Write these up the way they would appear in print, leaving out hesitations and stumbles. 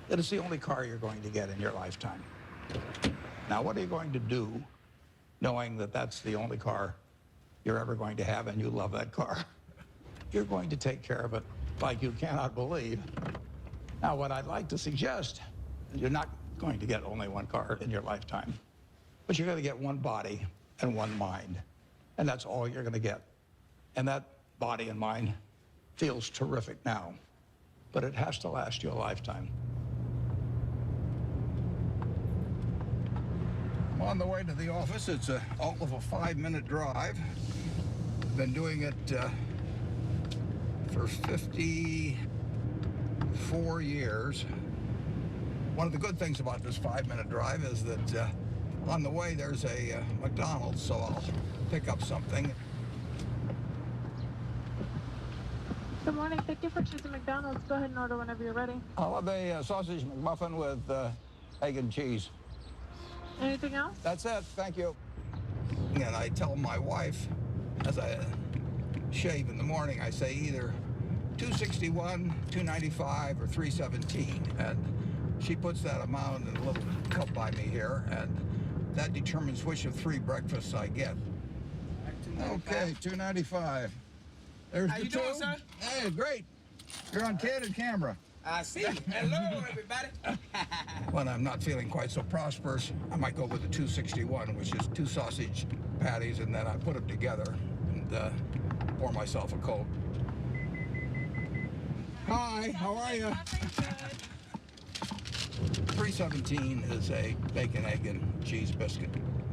that it's the only car you're going to get in your lifetime. Now, what are you going to do knowing that that's the only car you're ever going to have and you love that car? You're going to take care of it like you cannot believe. Now, what I'd like to suggest is you're not going to get only one car in your lifetime, but you're going to get one body and one mind, and that's all you're going to get. And that body and mind feels terrific now, but it has to last you a lifetime. I'm on the way to the office. It's all of a 5-minute drive. I've been doing it for 54 years. One of the good things about this 5-minute drive is that on the way there's a McDonald's, so I'll pick up something. Good morning. Thank you for choosing McDonald's. Go ahead and order whenever you're ready. I'll have a sausage McMuffin with egg and cheese. Anything else? That's it. Thank you. And I tell my wife, as I shave in the morning, I say either 261, 295, or 317. And she puts that amount in a little cup by me here, and that determines which of 3 breakfasts I get. Okay, 295. There's How the you two. doing, sir? Hey, great. You're on candid camera. I see. Hello, everybody. When I'm not feeling quite so prosperous, I might go with the 261, which is 2 sausage patties, and then I put them together and pour myself a Coke. Hi, how are you? 317 is a bacon, egg, and cheese biscuit,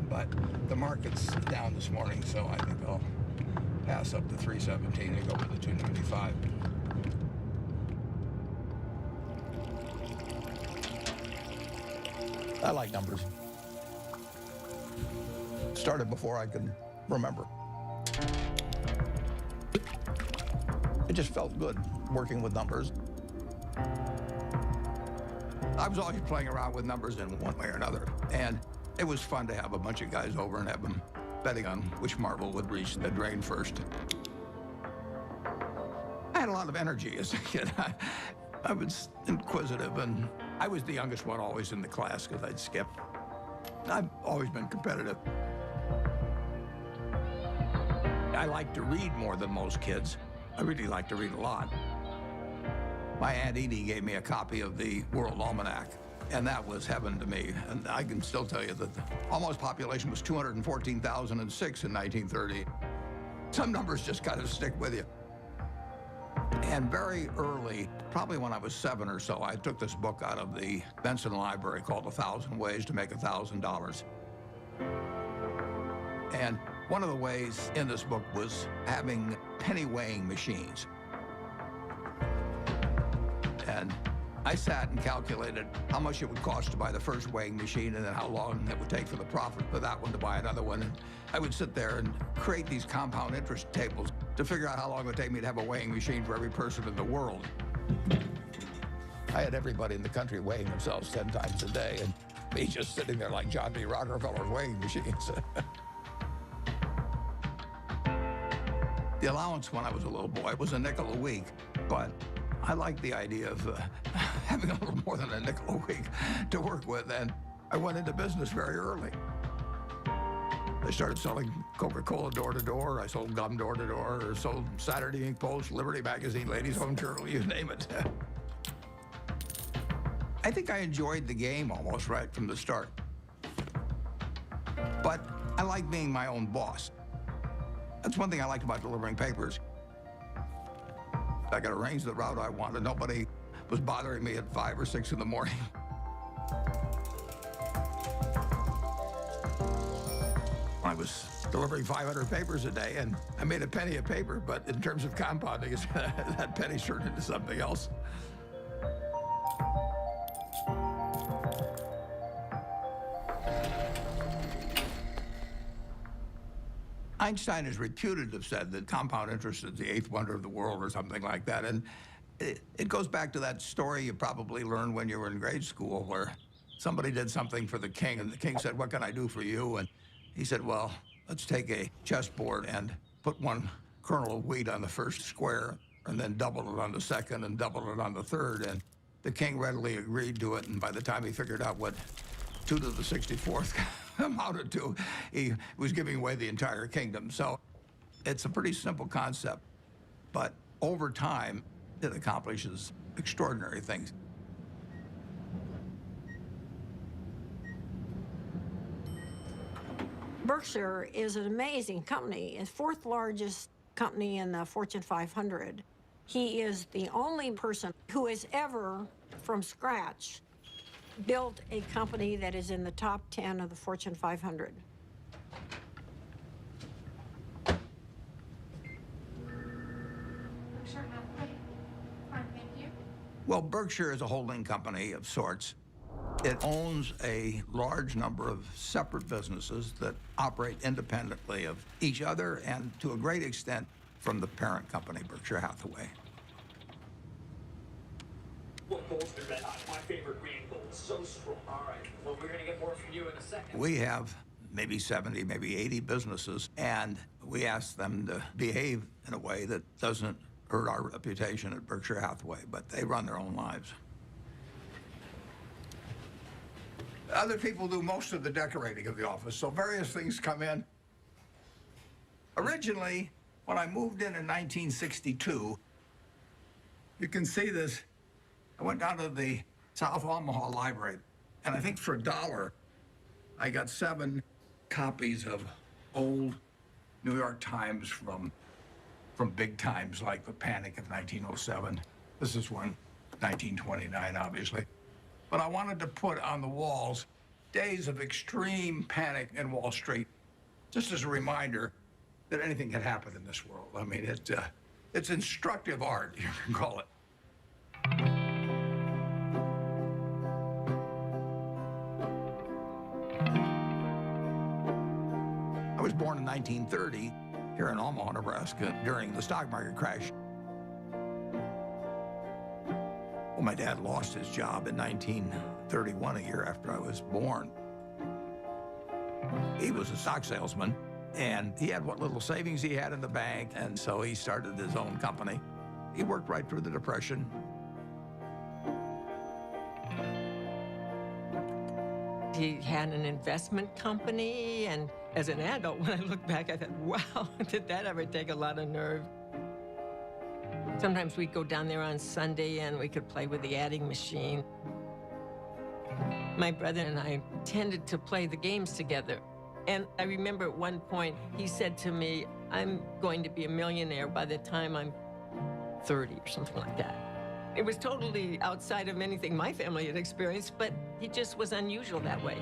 but the market's down this morning, so I think I'll pass up the 317 and go with the 295. I like numbers. Started before I can remember. It just felt good working with numbers. I was always playing around with numbers in one way or another, and it was fun to have a bunch of guys over and have them betting on which marble would reach the drain first. I had a lot of energy as a kid. I was inquisitive, and I was the youngest one always in the class because I'd skip. I've always been competitive. I like to read more than most kids. I really like to read a lot. My Aunt Edie gave me a copy of the World Almanac, and that was heaven to me. And I can still tell you that the almost population was 214,006 in 1930. Some numbers just kind of stick with you. And very early, probably when I was 7 or so, I took this book out of the Benson Library called 1,000 Ways to Make $1,000. And one of the ways in this book was having penny weighing machines. And I sat and calculated how much it would cost to buy the first weighing machine and then how long it would take for the profit for that one to buy another one. And I would sit there and create these compound interest tables to figure out how long it would take me to have a weighing machine for every person in the world. I had everybody in the country weighing themselves 10 times a day, and me just sitting there like John D. Rockefeller's weighing machines. The allowance when I was a little boy was a nickel a week, but I liked the idea of having a little more than a nickel a week to work with, and I went into business very early. I started selling Coca-Cola door-to-door. I sold gum door-to-door, or sold Saturday Ink Post, Liberty Magazine, Ladies' Home Journal, you name it. I think I enjoyed the game almost right from the start. But I like being my own boss. That's one thing I liked about delivering papers. I could arrange the route I wanted. Nobody was bothering me at 5 or 6 in the morning. I was delivering 500 papers a day, and I made a penny a paper, but in terms of compounding, that penny turned into something else. Einstein is reputed to have said that compound interest is the 8th wonder of the world or something like that. And it goes back to that story you probably learned when you were in grade school where somebody did something for the king and the king said, "What can I do for you?" And he said, "Well, let's take a chessboard and put 1 kernel of wheat on the first square and then double it on the second and double it on the third." And The king readily agreed to it, and by the time he figured out what 2 to the 64th amounted to, he was giving away the entire kingdom. So it's a pretty simple concept, but over time, it accomplishes extraordinary things. Berkshire is an amazing company. It's fourth largest company in the Fortune 500. He is the only person who has ever, from scratch, built a company that is in the top 10 of the Fortune 500. Well, Berkshire is a holding company of sorts. It owns a large number of separate businesses that operate independently of each other and, to a great extent, from the parent company, Berkshire Hathaway. What gold's been red hot? My favorite green gold. So strong. All right. Well, we're going to get more from you in a second. We have maybe 70, maybe 80 businesses, and we ask them to behave in a way that doesn't hurt our reputation at Berkshire Hathaway, but they run their own lives. Other people do most of the decorating of the office, so various things come in. Originally, when I moved in 1962, you can see this. I went down to the South Omaha Library, and I think for $1, I got 7 copies of old New York Times from big times like the Panic of 1907. This is one, 1929, obviously. But I wanted to put on the walls days of extreme panic in Wall Street, just as a reminder that anything can happen in this world. I mean, it's instructive art, you can call it. I was born in 1930 here in Omaha, Nebraska, during the stock market crash. Well, my dad lost his job in 1931, a year after I was born. He was a stock salesman, and he had what little savings he had in the bank, and so he started his own company. He worked right through the Depression. He had an investment company, and as an adult, when I look back, I thought, wow, did that ever take a lot of nerve? Sometimes we'd go down there on Sunday and we could play with the adding machine. My brother and I tended to play the games together. And I remember at one point, he said to me, I'm going to be a millionaire by the time I'm 30 or something like that. It was totally outside of anything my family had experienced, but he just was unusual that way.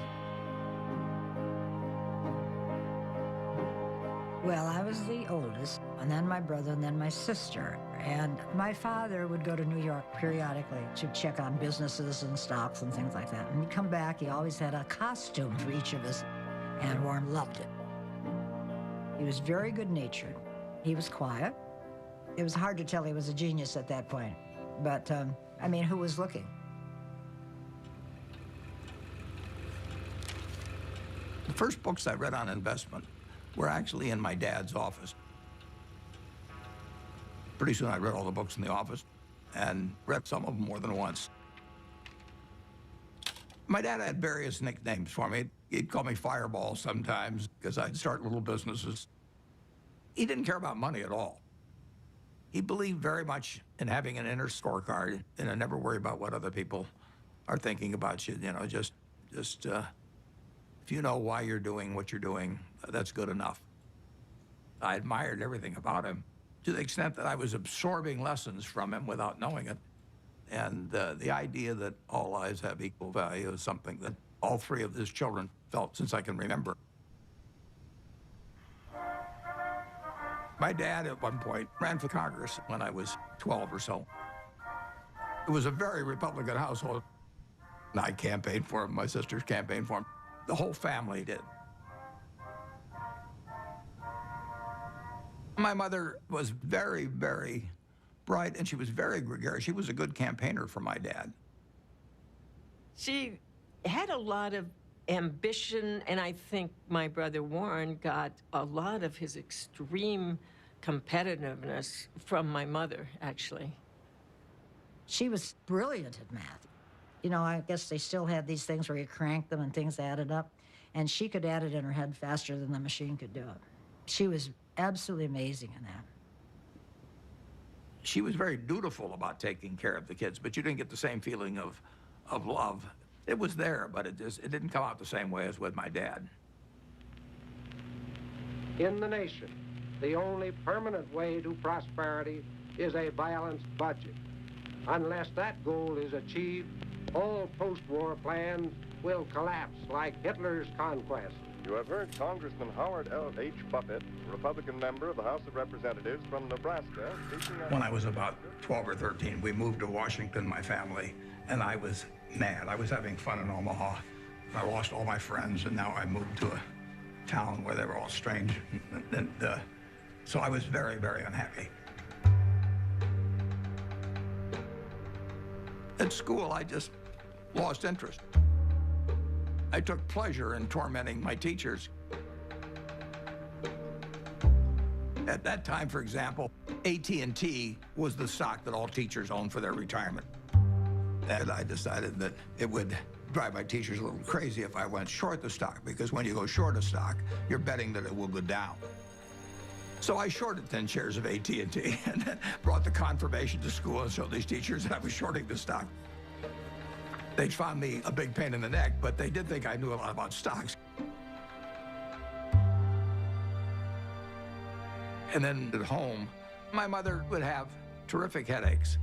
Well, I was the oldest, and then my brother, and then my sister. And my father would go to New York periodically to check on businesses and stocks and things like that. And he'd come back, he always had a costume for each of us, and Warren loved it. He was very good-natured. He was quiet. It was hard to tell he was a genius at that point. But, I mean, who was looking? The first books I read on investment were actually in my dad's office. Pretty soon I read all the books in the office and read some of them more than once. My dad had various nicknames for me. He'd call me Fireball sometimes because I'd start little businesses. He didn't care about money at all. He believed very much in having an inner scorecard and never worry about what other people are thinking about you. You know, just if you know why you're doing what you're doing, that's good enough. I admired everything about him to the extent that I was absorbing lessons from him without knowing it. And the idea that all lives have equal value is something that all 3 of his children felt since I can remember. My dad, at one point, ran for Congress when I was 12 or so. It was a very Republican household. I campaigned for him, my sisters campaigned for him. The whole family did. My mother was very, very bright, and she was very gregarious. She was a good campaigner for my dad. She had a lot of ambition, and I think my brother Warren got a lot of his extreme competitiveness from my mother, actually. She was brilliant at math. You know, I guess they still had these things where you crank them and things added up, and she could add it in her head faster than the machine could do it. She was absolutely amazing in that. She was very dutiful about taking care of the kids, but you didn't get the same feeling of love. It was there, but it didn't come out the same way as with my dad. In the nation, the only permanent way to prosperity is a balanced budget. Unless that goal is achieved, all post-war plans will collapse like Hitler's conquest. You have heard Congressman Howard L. H. Buffett, Republican member of the House of Representatives from Nebraska, speaking on... When I was about 12 or 13, we moved to Washington, my family, and I was mad. I was having fun in Omaha. I lost all my friends, and now I moved to a town where they were all strange. So I was very, very unhappy. At school, I just lost interest. I took pleasure in tormenting my teachers. At that time, for example, AT&T was the stock that all teachers owned for their retirement. And I decided that it would drive my teachers a little crazy if I went short the stock, because when you go short a stock, you're betting that it will go down. So I shorted 10 shares of AT&T and then brought the confirmation to school and showed these teachers that I was shorting the stock. They found me a big pain in the neck, but they did think I knew a lot about stocks. And then at home, my mother would have terrific headaches.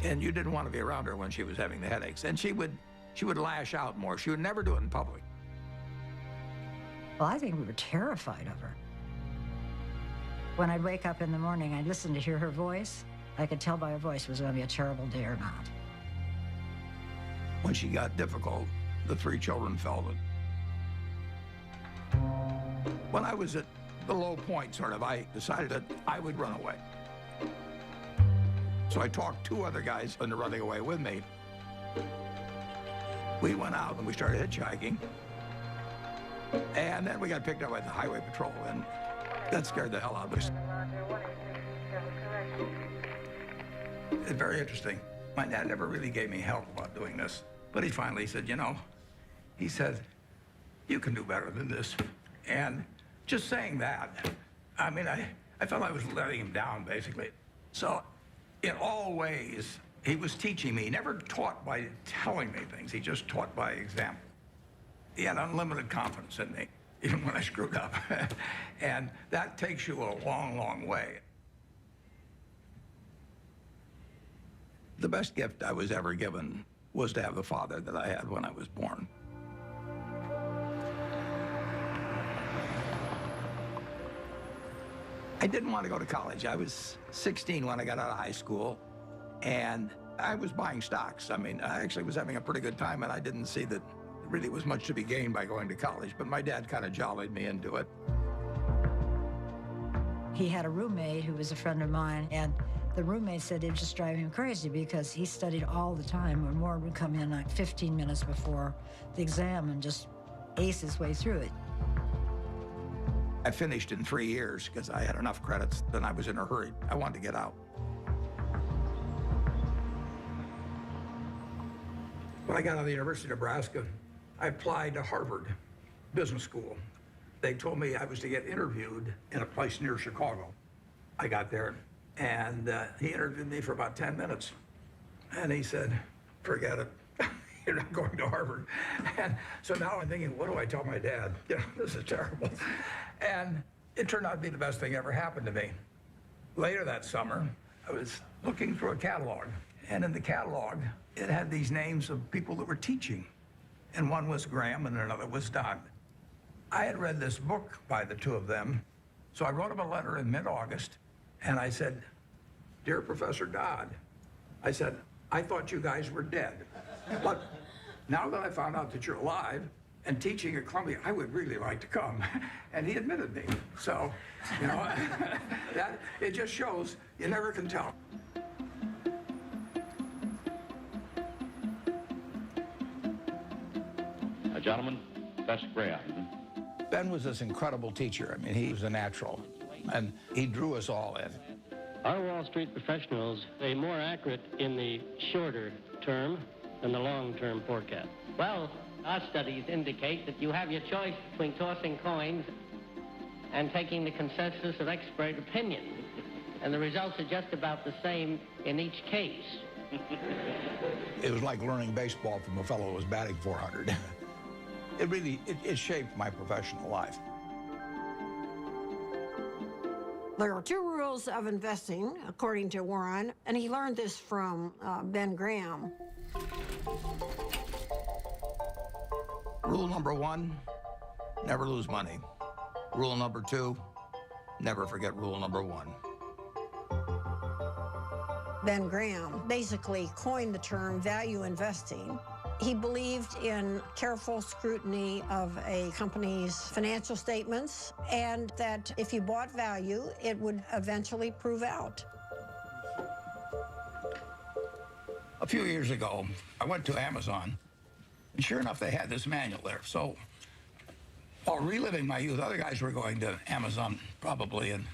And you didn't want to be around her when she was having the headaches. And she would lash out more. She would never do it in public. Well, I think we were terrified of her. When I'd wake up in the morning, I'd listen to hear her voice. I could tell by her voice it was going to be a terrible day or not. When she got difficult, the three children felt it. When I was at the low point, sort of, I decided that I would run away. So I talked two other guys into running away with me. We went out and we started hitchhiking. And then we got picked up by the highway patrol, and that scared the hell out of us. It's very interesting. My dad never really gave me help about doing this, but he finally said, you know, he said, you can do better than this. And just saying that, I mean, I felt I was letting him down, basically. So in all ways, he was teaching me. He never taught by telling me things. He just taught by example. He had unlimited confidence in me, even when I screwed up. And that takes you a long, long way. The best gift I was ever given was to have the father that I had when I was born. I didn't want to go to college. I was 16 when I got out of high school, and I was buying stocks. I mean, I actually was having a pretty good time, and I didn't see that there really was much to be gained by going to college, but my dad kind of jollied me into it. He had a roommate who was a friend of mine, and the roommate said it was just driving him crazy because he studied all the time, and Ward would come in like 15 minutes before the exam and just ace his way through it. I finished in 3 years because I had enough credits, then I was in a hurry. I wanted to get out. When I got out of the University of Nebraska, I applied to Harvard Business School. They told me I was to get interviewed in a place near Chicago. I got there, and he interviewed me for about 10 minutes. And he said, forget it. You're not going to Harvard. And so now I'm thinking, what do I tell my dad? You know, this is terrible. And it turned out to be the best thing ever happened to me. Later that summer, I was looking through a catalog, and in the catalog, it had these names of people that were teaching. And one was Graham and another was Dodd. I had read this book by the two of them, so I wrote him a letter in mid-August, and I said, Dear Professor Dodd, I said, I thought you guys were dead. But now that I found out that you're alive and teaching at Columbia, I would really like to come. And he admitted me. So, you know, that it just shows you never can tell. Gentlemen, that's Graham. Ben was this incredible teacher. I mean, he was a natural, and he drew us all in. Are Wall Street professionals more accurate in the shorter term than the long-term forecast? Well, our studies indicate that you have your choice between tossing coins and taking the consensus of expert opinion. And the results are just about the same in each case. It was like learning baseball from a fellow who was batting 400. It shaped my professional life. There are two rules of investing, according to Warren, and he learned this from Ben Graham. Rule number 1, never lose money. Rule number 2, never forget rule number 1. Ben Graham basically coined the term value investing. He believed in careful scrutiny of a company's financial statements, and that if you bought value, it would eventually prove out. A few years ago, I went to Amazon, and sure enough, they had this manual there. So, while reliving my youth, other guys were going to Amazon probably and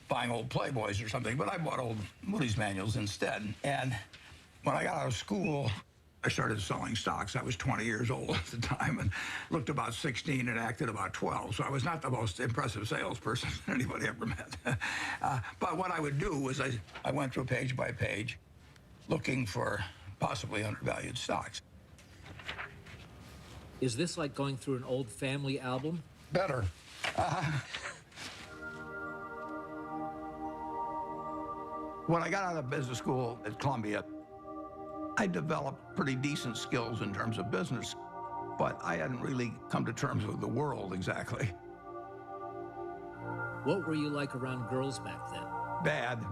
buying old Playboys or something, but I bought old Moody's manuals instead. And when I got out of school, I started selling stocks. I was 20 years old at the time and looked about 16 and acted about 12. So I was not the most impressive salesperson anybody ever met. But what I would do was I went through page by page looking for possibly undervalued stocks. Is this like going through an old family album? Better. When I got out of business school at Columbia, I developed pretty decent skills in terms of business, but I hadn't really come to terms with the world exactly. What were you like around girls back then? Bad.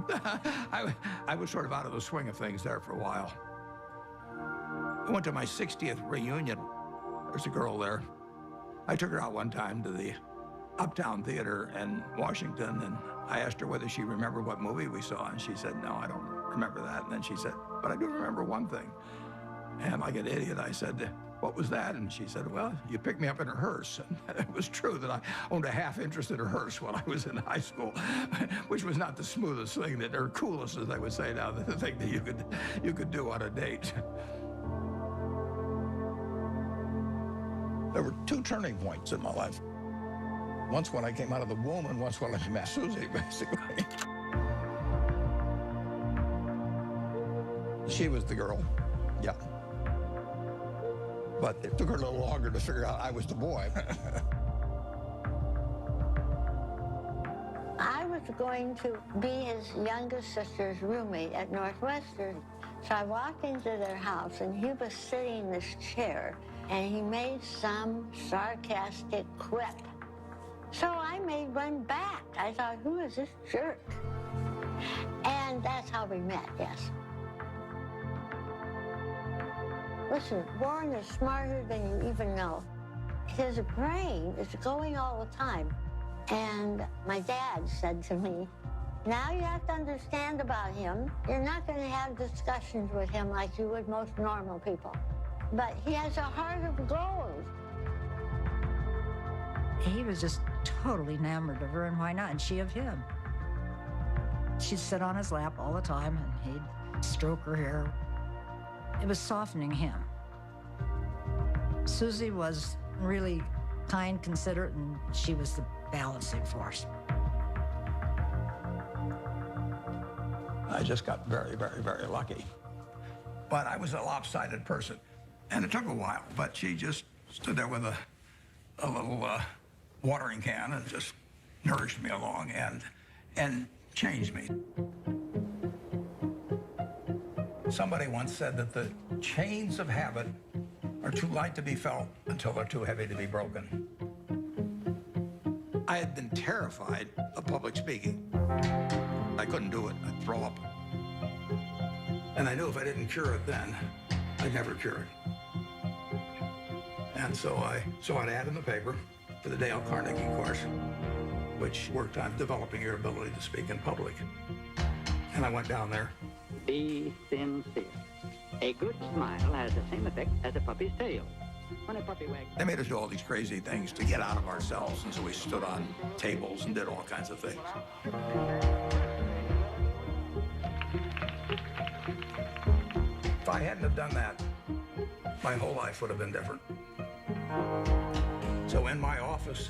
I was sort of out of the swing of things there for a while. I went to my 60th reunion. There's a girl there. I took her out one time to the Uptown Theater in Washington, and I asked her whether she remembered what movie we saw, and she said, no, I don't remember that. And then she said, but I do remember one thing. And like an idiot, I said, what was that? And she said, well, you picked me up in a hearse. And it was true that I owned a half interest in a hearse when I was in high school, which was not the smoothest thing, or coolest, as I would say now, the thing that you could do on a date. There were two turning points in my life. Once when I came out of the womb, and once when I met Susie, basically. She was the girl, yeah. But it took her a little longer to figure out I was the boy. I was going to be his youngest sister's roommate at Northwestern. So I walked into their house, and he was sitting in this chair, and he made some sarcastic quip. So I made one back. I thought, who is this jerk? And that's how we met, yes. Listen, Warren is smarter than you even know. His brain is going all the time. And my dad said to me, now you have to understand about him. You're not going to have discussions with him like you would most normal people. But he has a heart of gold. He was just totally enamored of her, and why not? And she of him. She'd sit on his lap all the time, and he'd stroke her hair. It was softening him. Susie was really kind, considerate, and she was the balancing force. I just got very, very, very lucky. But I was a lopsided person, and it took a while, but she just stood there with a little watering can and just nourished me along and changed me. Somebody once said that the chains of habit are too light to be felt until they're too heavy to be broken. I had been terrified of public speaking. I couldn't do it. I'd throw up. And I knew if I didn't cure it then, I'd never cure it. And so I saw an ad in the paper for the Dale Carnegie course, which worked on developing your ability to speak in public. And I went down there. Be sincere. A good smile has the same effect as a puppy's tail. When a puppy wags... They made us do all these crazy things to get out of ourselves, and so we stood on tables and did all kinds of things. If I hadn't have done that, my whole life would have been different. So in my office,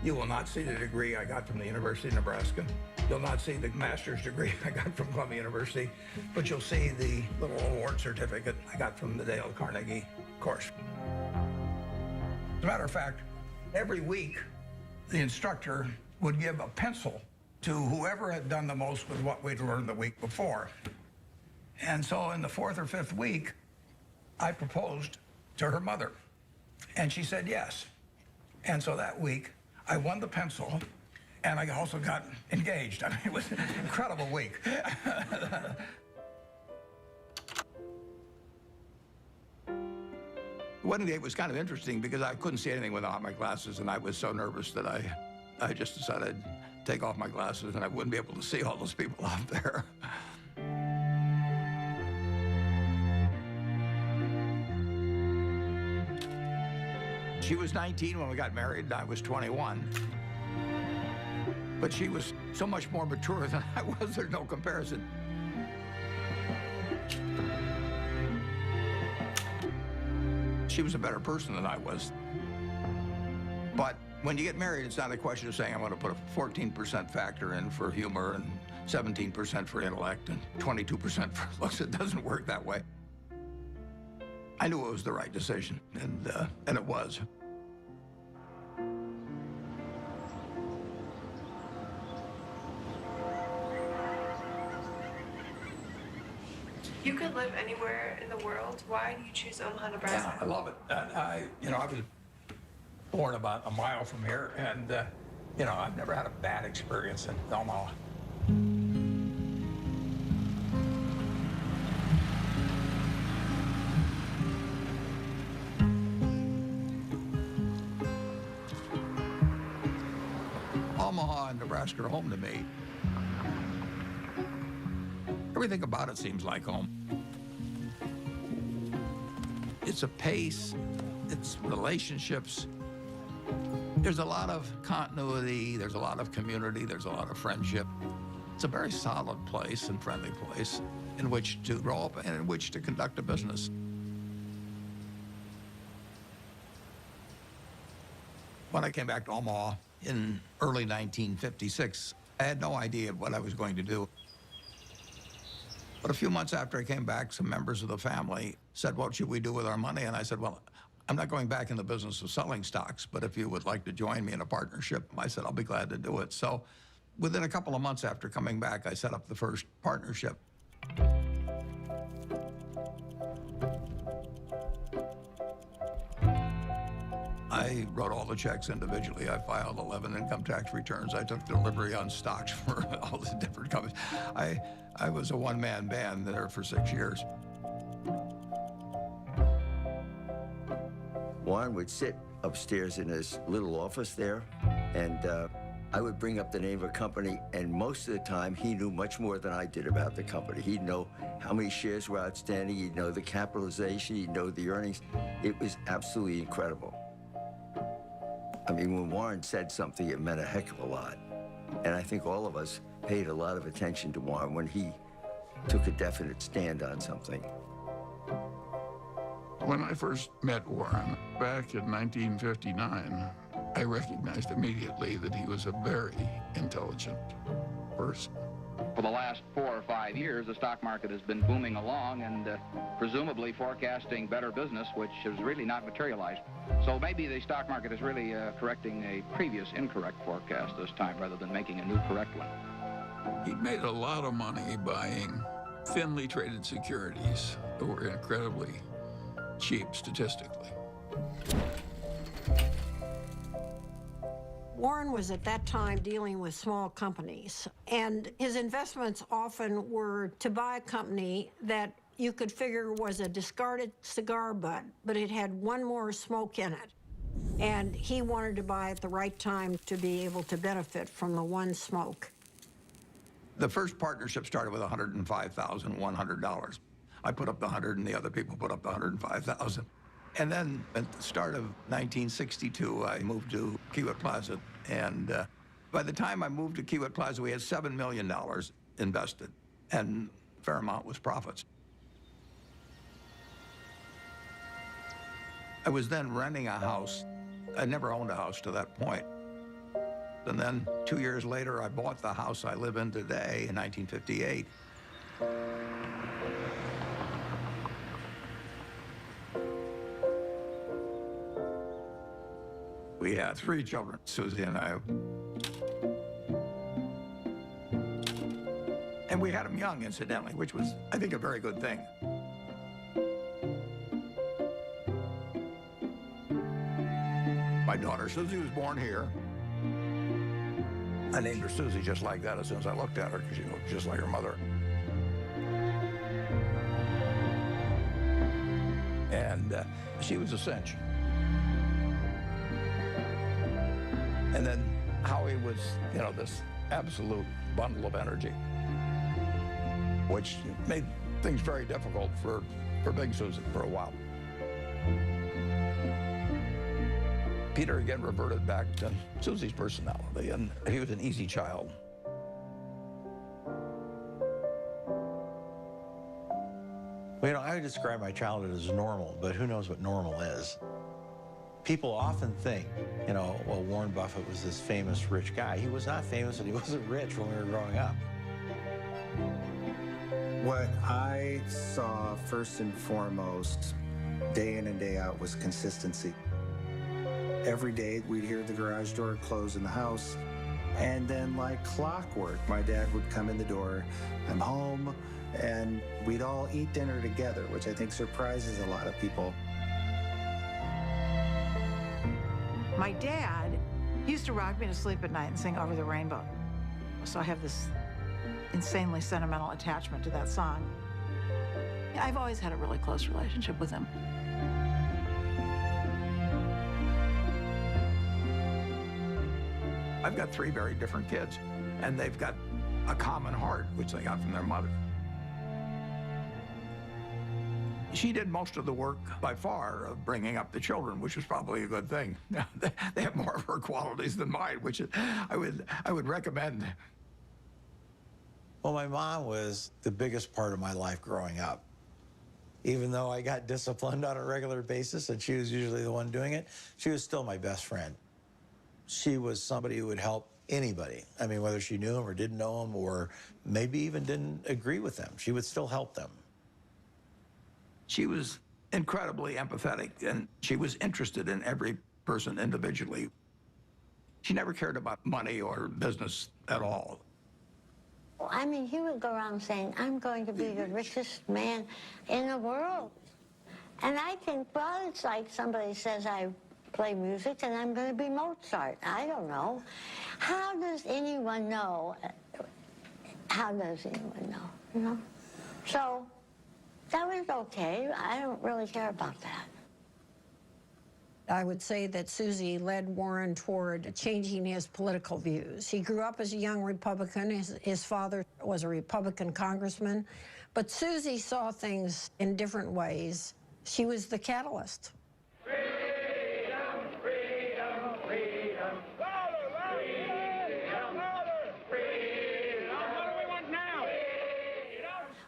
you will not see the degree I got from the University of Nebraska. You'll not see the master's degree I got from Columbia University, but you'll see the little award certificate I got from the Dale Carnegie course. As a matter of fact, every week, the instructor would give a pencil to whoever had done the most with what we'd learned the week before. And so in the fourth or fifth week, I proposed to her mother, and she said yes. And so that week, I won the pencil, and I also got engaged. I mean, it was an incredible week. The wedding date was kind of interesting because I couldn't see anything without my glasses, and I was so nervous that I just decided I'd take off my glasses and I wouldn't be able to see all those people out there. She was 19 when we got married, and I was 21. But she was so much more mature than I was, there's no comparison. She was a better person than I was. But when you get married, it's not a question of saying I'm going to put a 14% factor in for humor and 17% for intellect and 22% for looks. It doesn't work that way. I knew it was the right decision, and it was. You could live anywhere in the world. Why do you choose Omaha, Nebraska? Yeah, I love it. I was born about a mile from here, and I've never had a bad experience in Omaha. Omaha and Nebraska are home to me. Everything about it seems like home. It's a pace, it's relationships. There's a lot of continuity, there's a lot of community, there's a lot of friendship. It's a very solid place and friendly place in which to grow up and in which to conduct a business. When I came back to Omaha in early 1956, I had no idea what I was going to do. But a few months after I came back, some members of the family said, what should we do with our money? And I said, well, I'm not going back in the business of selling stocks, but if you would like to join me in a partnership, I said, I'll be glad to do it. So within a couple of months after coming back, I set up the first partnership. I wrote all the checks individually. I filed 11 income tax returns. I took delivery on stocks for all the different companies. I was a one-man band there for 6 years. Warren would sit upstairs in his little office there, and I would bring up the name of a company, and most of the time, he knew much more than I did about the company. He'd know how many shares were outstanding, he'd know the capitalization, he'd know the earnings. It was absolutely incredible. I mean, when Warren said something, it meant a heck of a lot. And I think all of us paid a lot of attention to Warren when he took a definite stand on something. When I first met Warren back in 1959, I recognized immediately that he was a very intelligent person. For the last 4 or 5 years, the stock market has been booming along and presumably forecasting better business, which has really not materialized. So maybe the stock market is really correcting a previous incorrect forecast this time rather than making a new correct one. He made a lot of money buying thinly traded securities that were incredibly cheap statistically. Warren was at that time dealing with small companies, and his investments often were to buy a company that you could figure was a discarded cigar butt, but it had one more smoke in it. And he wanted to buy at the right time to be able to benefit from the one smoke. The first partnership started with $105,100. I put up the 100 and the other people put up the 105,000. And then at the start of 1962, I moved to Kiewit Plaza. And by the time I moved to Kiewit Plaza, we had $7 million invested, and a fair amount was profits. I was then renting a house. I never owned a house to that point. And then 2 years later, I bought the house I live in today in 1958. We had 3 children, Susie and I. And we had them young, incidentally, which was, I think, a very good thing. My daughter Susie was born here. I named her Susie just like that as soon as I looked at her, because she looked just like her mother. And she was a cinch. And then Howie was, you know, this absolute bundle of energy, which made things very difficult for Big Susie for a while. Peter again reverted back to Susie's personality, and he was an easy child. Well, you know, I would describe my childhood as normal, but who knows what normal is? People often think, you know, well, Warren Buffett was this famous rich guy. He was not famous and he wasn't rich when we were growing up. What I saw first and foremost, day in and day out, was consistency. Every day we'd hear the garage door close in the house, and then like clockwork, my dad would come in the door, I'm home, and we'd all eat dinner together, which I think surprises a lot of people. My dad used to rock me to sleep at night and sing Over the Rainbow. So I have this insanely sentimental attachment to that song. I've always had a really close relationship with him. I've got 3 very different kids, and they've got a common heart, which they got from their mother. She did most of the work, by far, of bringing up the children, which was probably a good thing. They have more of her qualities than mine, which I would recommend. Well, my mom was the biggest part of my life growing up. Even though I got disciplined on a regular basis, and she was usually the one doing it, she was still my best friend. She was somebody who would help anybody. I mean, whether she knew him or didn't know him, or maybe even didn't agree with them, she would still help them. She was incredibly empathetic, and she was interested in every person individually. She never cared about money or business at all. I mean, he would go around saying, I'm going to be the richest man in the world. And I think, well, it's like somebody says I play music and I'm going to be Mozart. I don't know. How does anyone know? How does anyone know, you know? So that was okay. I don't really care about that. I would say that Susie led Warren toward changing his political views. He grew up as a young Republican. His father was a Republican congressman. But Susie saw things in different ways. She was the catalyst.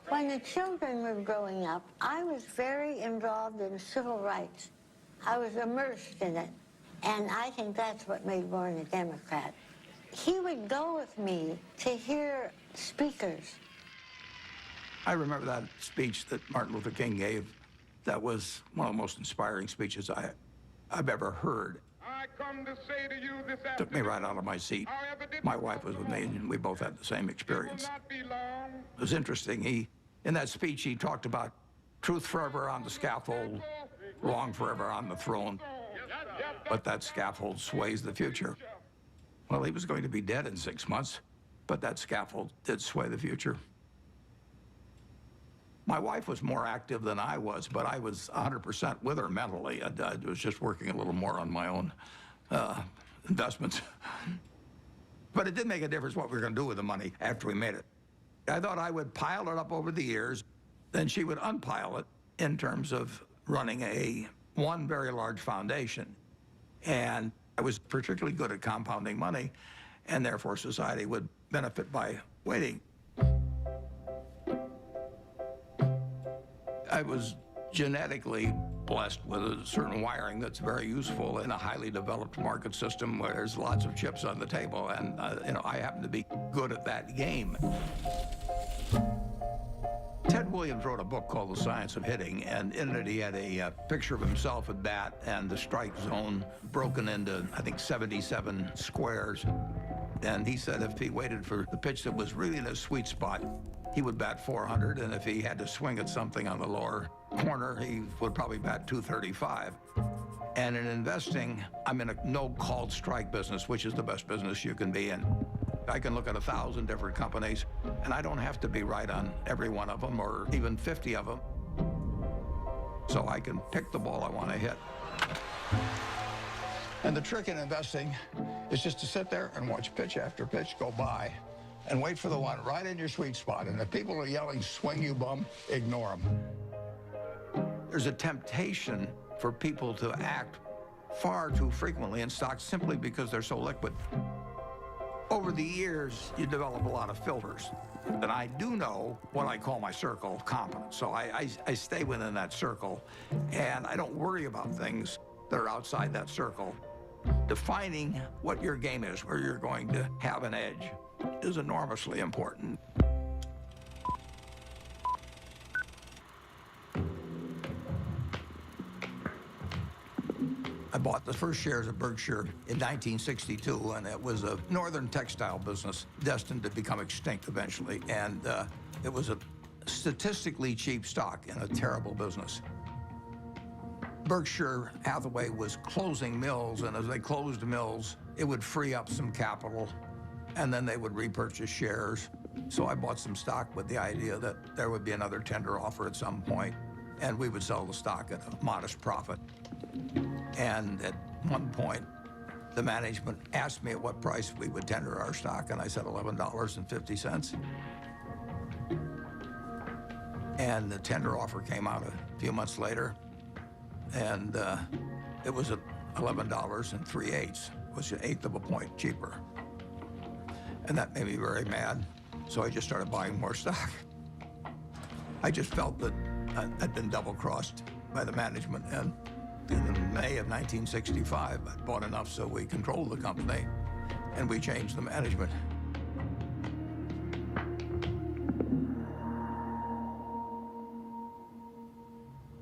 When the children were growing up, I was very involved in civil rights. I was immersed in it, and I think that's what made Warren a Democrat. He would go with me to hear speakers. I remember that speech that Martin Luther King gave. That was one of the most inspiring speeches I've ever heard. I come to say to you this afternoon, Took me right out of my seat. My wife was with me, and we both had the same experience. It was interesting. In that speech, he talked about truth forever on the scaffold, wrong forever on the throne, but that scaffold sways the future. Well, he was going to be dead in 6 months, but that scaffold did sway the future. My wife was more active than I was, but I was 100% with her mentally. I was just working a little more on my own investments. But it did make a difference what we were going to do with the money after we made it. I thought I would pile it up over the years, then she would unpile it in terms of running one very large foundation. And I was particularly good at compounding money, and therefore society would benefit by waiting. I was genetically blessed with a certain wiring that's very useful in a highly developed market system where there's lots of chips on the table. And, I happen to be good at that game. Ted Williams wrote a book called The Science of Hitting, and in it he had a picture of himself at bat and the strike zone broken into, I think, 77 squares. And he said if he waited for the pitch that was really in his sweet spot, he would bat 400, and if he had to swing at something on the lower corner, he would probably bat 235. And in investing, I'm in a no-called strike business, which is the best business you can be in. I can look at 1,000 different companies, and I don't have to be right on every one of them or even 50 of them. So I can pick the ball I want to hit. And the trick in investing is just to sit there and watch pitch after pitch go by and wait for the one right in your sweet spot. And if people are yelling, swing you bum, ignore them. There's a temptation for people to act far too frequently in stocks simply because they're so liquid. Over the years, you develop a lot of filters. And I do know what I call my circle of competence. So I stay within that circle, and I don't worry about things that are outside that circle. Defining what your game is, where you're going to have an edge, is enormously important. I bought the first shares of Berkshire in 1962, and it was a northern textile business destined to become extinct eventually. And it was a statistically cheap stock in a terrible business. Berkshire Hathaway was closing mills, and as they closed mills, it would free up some capital, and then they would repurchase shares. So I bought some stock with the idea that there would be another tender offer at some point, and we would sell the stock at a modest profit. And at one point, the management asked me at what price we would tender our stock, and I said $11.50. And the tender offer came out a few months later, and it was at $11 3/8, which was 1/8 of a point cheaper. And that made me very mad, so I just started buying more stock. I just felt that I'd been double-crossed by the management, and in May of 1965, I bought enough so we controlled the company, and we changed the management.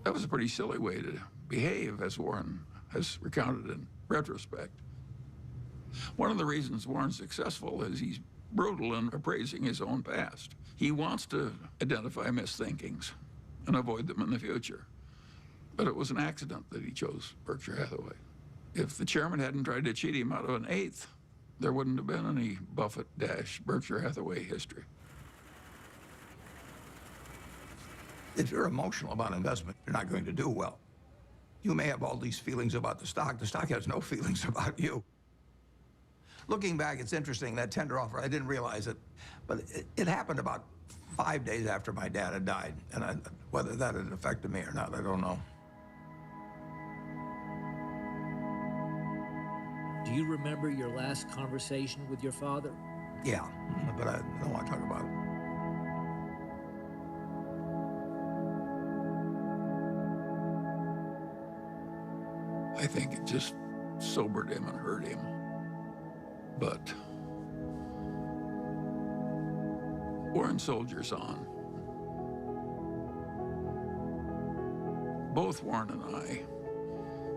That was a pretty silly way to behave, as Warren has recounted in retrospect. One of the reasons Warren's successful is he's brutal in appraising his own past. He wants to identify misthinkings and avoid them in the future. But it was an accident that he chose Berkshire Hathaway. If the chairman hadn't tried to cheat him out of an 1/8, there wouldn't have been any Buffett-Berkshire Hathaway history. If you're emotional about investment, you're not going to do well. You may have all these feelings about the stock. The stock has no feelings about you. Looking back, it's interesting, that tender offer, I didn't realize it, but it happened about 5 days after my dad had died. And whether that had affected me or not, I don't know. Do you remember your last conversation with your father? Yeah, but I don't want to talk about it. I think it just sobered him and hurt him. But Warren soldiers on. Both Warren and I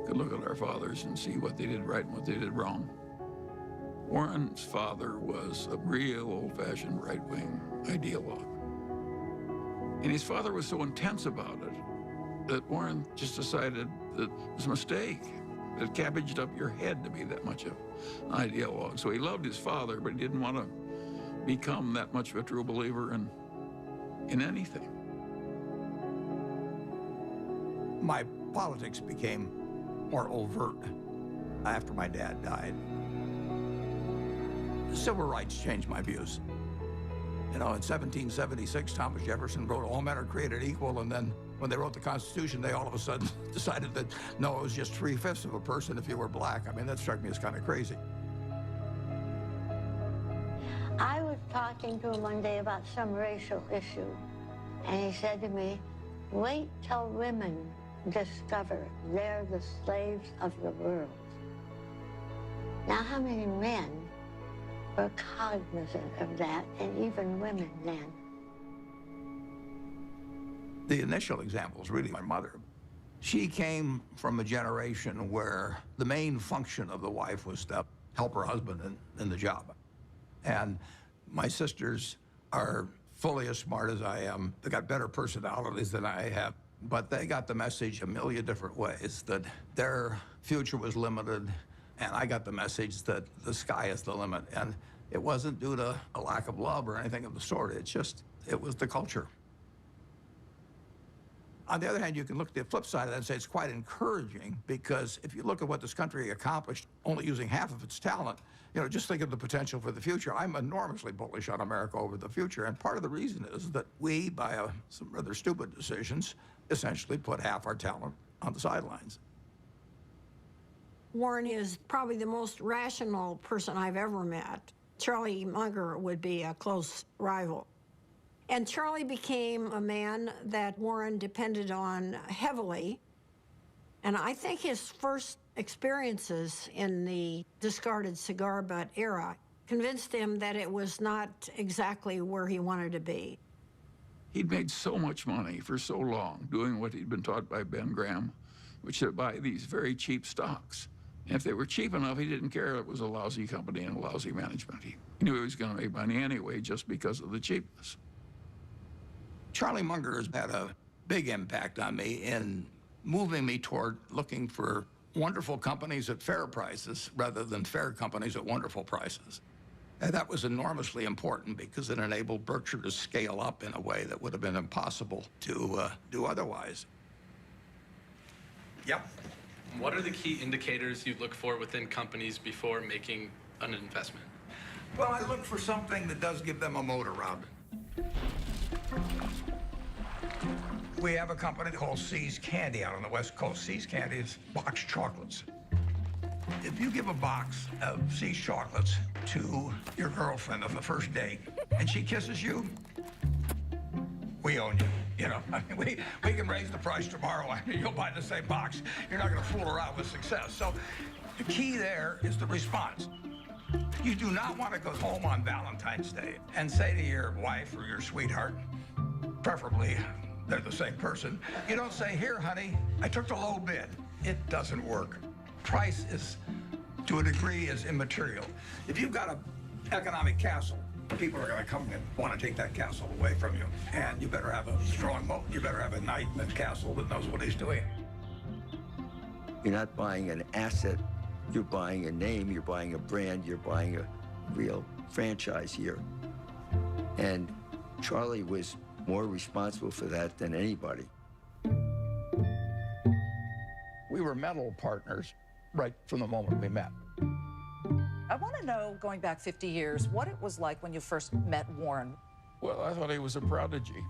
could look at our fathers and see what they did right and what they did wrong. Warren's father was a real old-fashioned right-wing ideologue. And his father was so intense about it that Warren just decided that it was a mistake. It cabbaged up your head to be that much of an ideologue. So he loved his father, but he didn't want to become that much of a true believer in anything. My politics became more overt after my dad died. Civil rights changed my views. You know, in 1776, Thomas Jefferson wrote, all men are created equal, and then when they wrote the Constitution, they all of a sudden decided that, no, it was just 3/5 of a person if you were black. I mean, that struck me as kind of crazy. I was talking to him one day about some racial issue, and he said to me, wait till women discover they're the slaves of the world. Now, how many men were cognizant of that, and even women then? The initial example is really my mother. She came from a generation where the main function of the wife was to help her husband in the job. And my sisters are fully as smart as I am. They got better personalities than I have, but they got the message a million different ways that their future was limited, and I got the message that the sky is the limit. And it wasn't due to a lack of love or anything of the sort. It was the culture. On the other hand, you can look at the flip side of that and say it's quite encouraging, because if you look at what this country accomplished, only using half of its talent, just think of the potential for the future. I'm enormously bullish on America over the future, and part of the reason is that we, by some rather stupid decisions, essentially put half our talent on the sidelines. Warren is probably the most rational person I've ever met. Charlie Munger would be a close rival. And Charlie became a man that Warren depended on heavily. And I think his first experiences in the discarded cigar butt era convinced him that it was not exactly where he wanted to be. He'd made so much money for so long doing what he'd been taught by Ben Graham, which is to buy these very cheap stocks. And if they were cheap enough, he didn't care it was a lousy company and a lousy management. He knew he was going to make money anyway just because of the cheapness. Charlie Munger has had a big impact on me in moving me toward looking for wonderful companies at fair prices rather than fair companies at wonderful prices. And that was enormously important because it enabled Berkshire to scale up in a way that would have been impossible to do otherwise. Yep. What are the key indicators you look for within companies before making an investment? Well, I look for something that does give them a moat around it. We have a company called See's Candy out on the West Coast. See's Candy is boxed chocolates. If you give a box of See's chocolates to your girlfriend on the first date and she kisses you, we own you. We can raise the price tomorrow and you'll buy the same box. You're not going to fool around with success. So the key there is the response. You do not want to go home on Valentine's Day and say to your wife or your sweetheart, preferably they're the same person, you don't say, "Here, honey, I took the low bid." It doesn't work. Price is, to a degree, is immaterial. If you've got an economic castle, people are going to come and want to take that castle away from you. And you better have a strong moat. You better have a knight in the castle that knows what he's doing. You're not buying an asset. You're buying a name. You're buying a brand. You're buying a real franchise here. And Charlie was more responsible for that than anybody. We were mental partners right from the moment we met. I want to know, going back 50 years, what it was like when you first met Warren. Well, I thought he was a prodigy.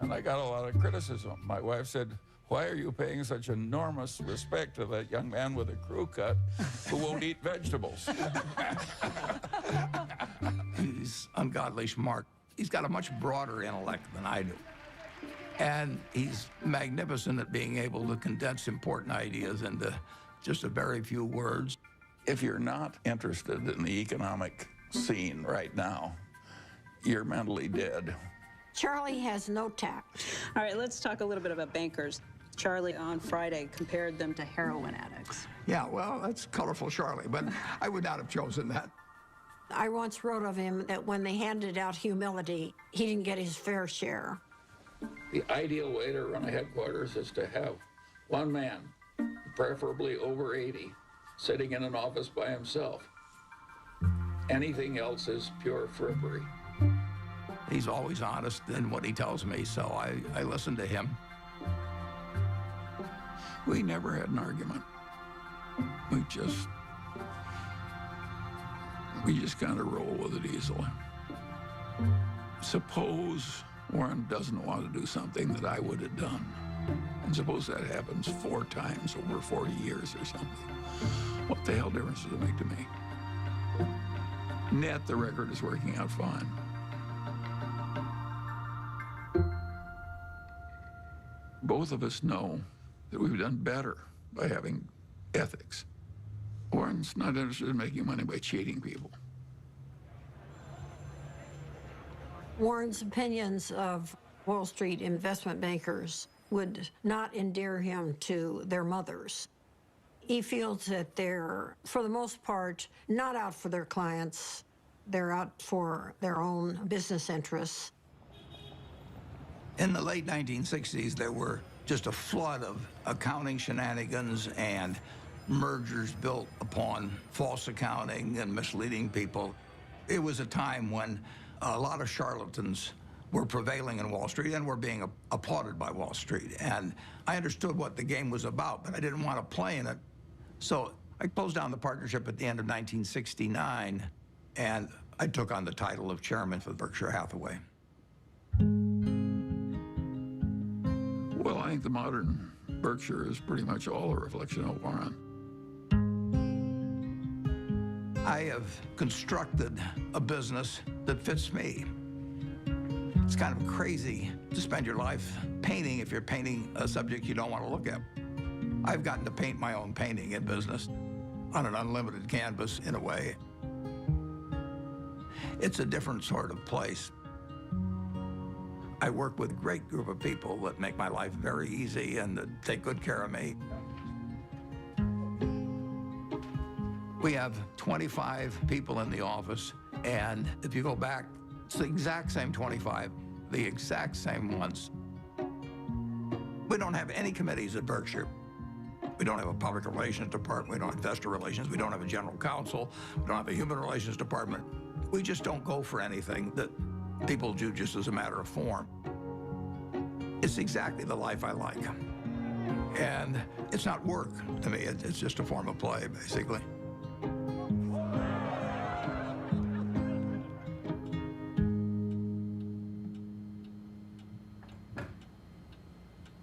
And I got a lot of criticism. My wife said, "Why are you paying such enormous respect to that young man with a crew cut who won't eat vegetables?" He's ungodly smart. He's got a much broader intellect than I do. And he's magnificent at being able to condense important ideas into just a very few words. If you're not interested in the economic scene right now, you're mentally dead. Charlie has no tact. All right, let's talk a little bit about bankers. Charlie on Friday compared them to heroin addicts. Yeah, well, that's colorful, Charlie, but I would not have chosen that. I once wrote of him that when they handed out humility, he didn't get his fair share. The ideal way to run a headquarters is to have one man, preferably over 80, sitting in an office by himself. Anything else is pure frippery. He's always honest in what he tells me, so I listen to him. We never had an argument. We just kind of roll with it easily. Suppose Warren doesn't want to do something that I would have done. And suppose that happens 4 times over 40 years or something. What the hell difference does it make to me? Net, the record is working out fine. Both of us know that we've done better by having ethics. Warren's not interested in making money by cheating people. Warren's opinions of Wall Street investment bankers would not endear him to their mothers. He feels that they're, for the most part, not out for their clients. They're out for their own business interests. In the late 1960s, there were just a flood of accounting shenanigans and mergers built upon false accounting and misleading people. It was a time when a lot of charlatans were prevailing in Wall Street and were being applauded by Wall Street. And I understood what the game was about, but I didn't want to play in it. So I closed down the partnership at the end of 1969, and I took on the title of chairman for Berkshire Hathaway. Well, I think the modern Berkshire is pretty much all a reflection of Warren. I have constructed a business that fits me. It's kind of crazy to spend your life painting if you're painting a subject you don't want to look at. I've gotten to paint my own painting in business on an unlimited canvas, in a way. It's a different sort of place. I work with a great group of people that make my life very easy and that take good care of me. We have 25 people in the office, and if you go back, it's the exact same 25, the exact same ones. We don't have any committees at Berkshire. We don't have a public relations department. We don't have investor relations. We don't have a general counsel. We don't have a human relations department. We just don't go for anything that people do just as a matter of form. It's exactly the life I like. And it's not work to me. It's just a form of play, basically.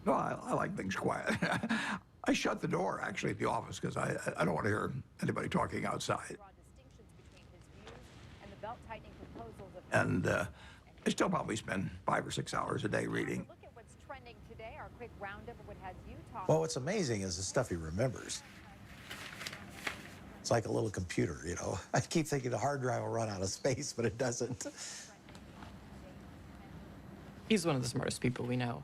Well, I like things quiet. I shut the door, actually, at the office because I don't want to hear anybody talking outside. And I still probably spend 5 or 6 hours a day reading. Look at what's trending today. Our quick roundup of what has you talking. Well, what's amazing is the stuff he remembers. It's like a little computer, you know. I keep thinking the hard drive will run out of space, but it doesn't. He's one of the smartest people we know.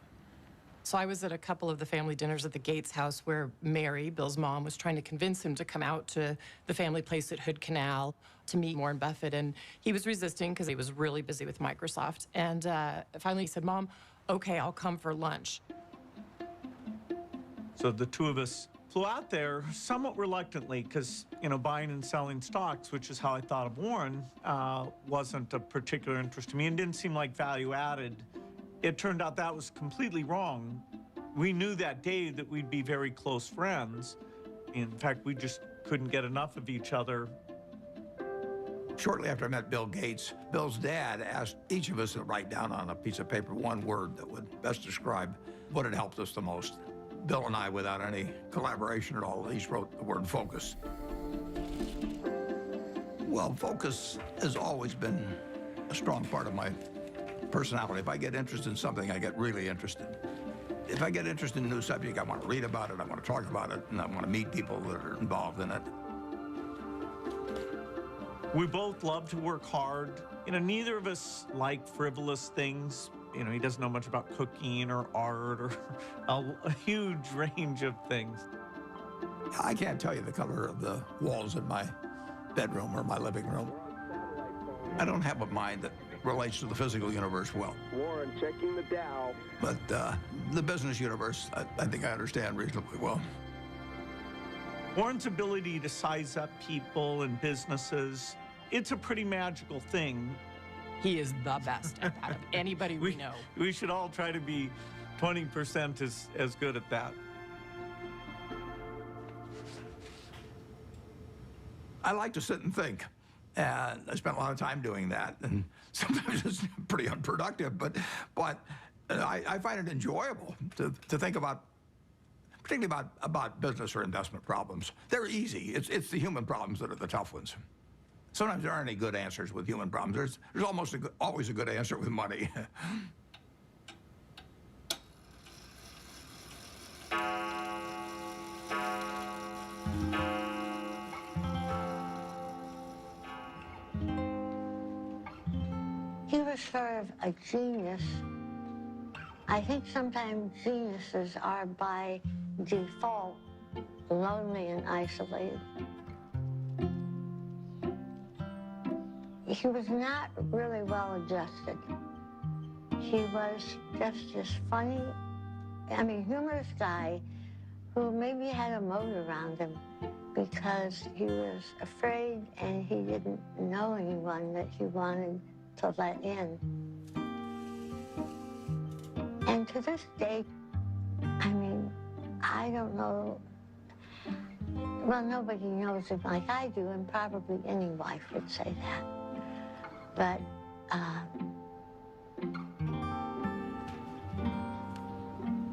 So I was at a couple of the family dinners at the Gates house where Mary, Bill's mom, was trying to convince him to come out to the family place at Hood Canal to meet Warren Buffett. And he was resisting because he was really busy with Microsoft. And finally he said, "Mom, okay, I'll come for lunch." So the two of us flew out there somewhat reluctantly because, you know, buying and selling stocks, which is how I thought of Warren, wasn't a particular interest to me and didn't seem like value added. It turned out that was completely wrong. We knew that day that we'd be very close friends. In fact, we just couldn't get enough of each other. Shortly after I met Bill Gates, Bill's dad asked each of us to write down on a piece of paper one word that would best describe what had helped us the most. Bill and I, without any collaboration at all, each wrote the word focus. Well, focus has always been a strong part of my personality. If I get interested in something, I get really interested. If I get interested in a new subject, I want to read about it, I want to talk about it, and I want to meet people that are involved in it. We both love to work hard. You know, neither of us like frivolous things. You know, he doesn't know much about cooking or art or a huge range of things. I can't tell you the color of the walls in my bedroom or my living room. I don't have a mind that relates to the physical universe well. Warren checking the Dow. But the business universe, I think I understand reasonably well. Warren's ability to size up people and businesses, it's a pretty magical thing. He is the best at that of anybody we know. We should all try to be 20% as good at that. I like to sit and think. And I spent a lot of time doing that, and sometimes it's pretty unproductive, but I find it enjoyable to think about, particularly about business or investment problems. They're easy. It's the human problems that are the tough ones. Sometimes there aren't any good answers with human problems. There's almost always a good answer with money. was sort of a genius. I think sometimes geniuses are by default lonely and isolated. He was not really well adjusted. He was just this funny, humorous guy who maybe had a moat around him because he was afraid and he didn't know anyone that he wanted to let in. And to this day, I don't know. Well, nobody knows him like I do, and probably any wife would say that. But,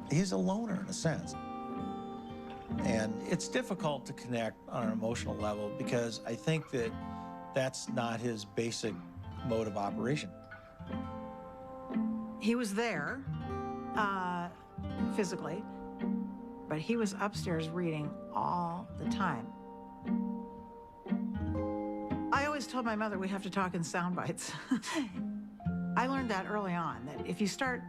he's a loner in a sense. And it's difficult to connect on an emotional level because I think that that's not his basic mode of operation. He was there, physically, but he was upstairs reading all the time. I always told my mother we have to talk in sound bites. I learned that early on, that if you start,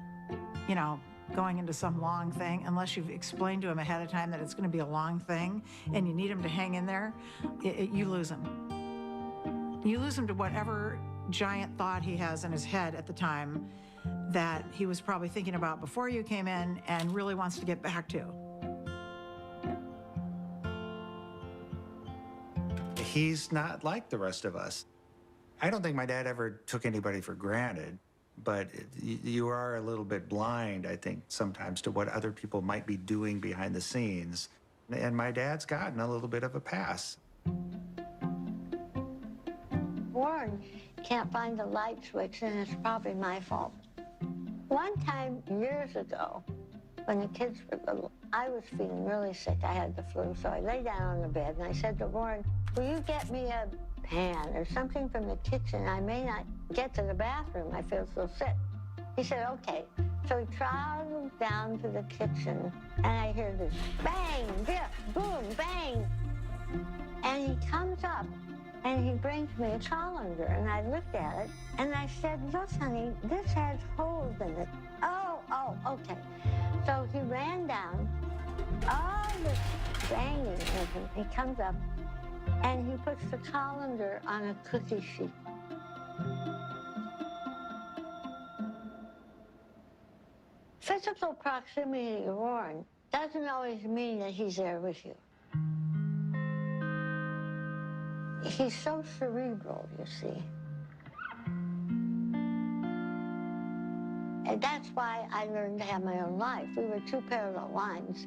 going into some long thing, unless you've explained to him ahead of time that it's going to be a long thing and you need him to hang in there, you lose him. You lose him to whatever giant thought he has in his head at the time that he was probably thinking about before you came in and really wants to get back to. He's not like the rest of us. I don't think my dad ever took anybody for granted, but you are a little bit blind, I think, sometimes to what other people might be doing behind the scenes. And my dad's gotten a little bit of a pass. Warren can't find the light switch, and it's probably my fault. One time, years ago, when the kids were little, I was feeling really sick. I had the flu, so I lay down on the bed, and I said to Warren, will you get me a pan or something from the kitchen? I may not get to the bathroom. I feel so sick. He said, okay. So he trotted down to the kitchen, and I hear this bang, biff, boom, bang. And he comes up, and he brings me a colander, and I looked at it, and I said, look, honey, this has holes in it. Oh, okay. So he ran down, all this banging with him. He comes up, and he puts the colander on a cookie sheet. Physical proximity to Warren doesn't always mean that he's there with you. He's so cerebral, you see. And that's why I learned to have my own life. We were two parallel lines,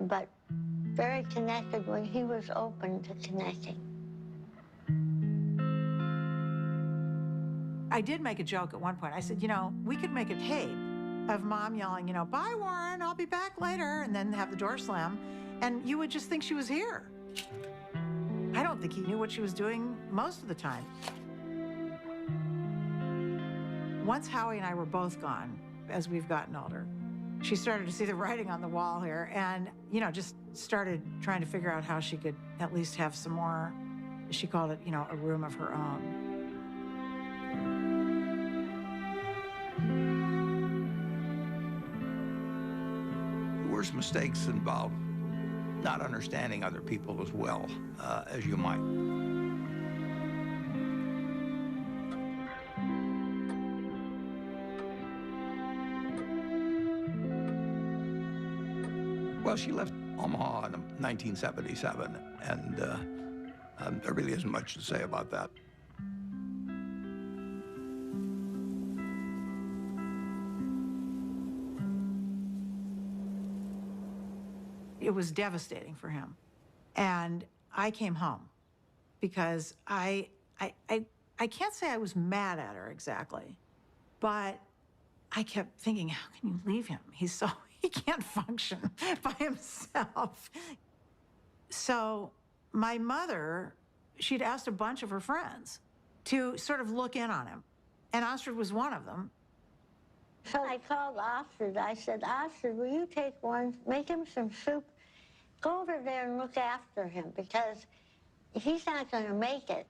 but very connected when he was open to connecting. I did make a joke at one point. I said, we could make a tape of Mom yelling, bye, Warren, I'll be back later, and then have the door slam, and you would just think she was here. I don't think he knew what she was doing most of the time. Once Howie and I were both gone, as we've gotten older, she started to see the writing on the wall here and, just started trying to figure out how she could at least have some more, she called it, a room of her own. The worst mistakes involve not understanding other people as well as you might. Well, she left Omaha in 1977, and there really isn't much to say about that. It was devastating for him. And I came home because I can't say I was mad at her exactly, but I kept thinking, how can you leave him? He can't function by himself. So my mother, she'd asked a bunch of her friends to sort of look in on him. And Ostrid was one of them. So I called Ostrid. I said, Ostrid, will you take Warren, make him some soup? Go over there and look after him because he's not going to make it.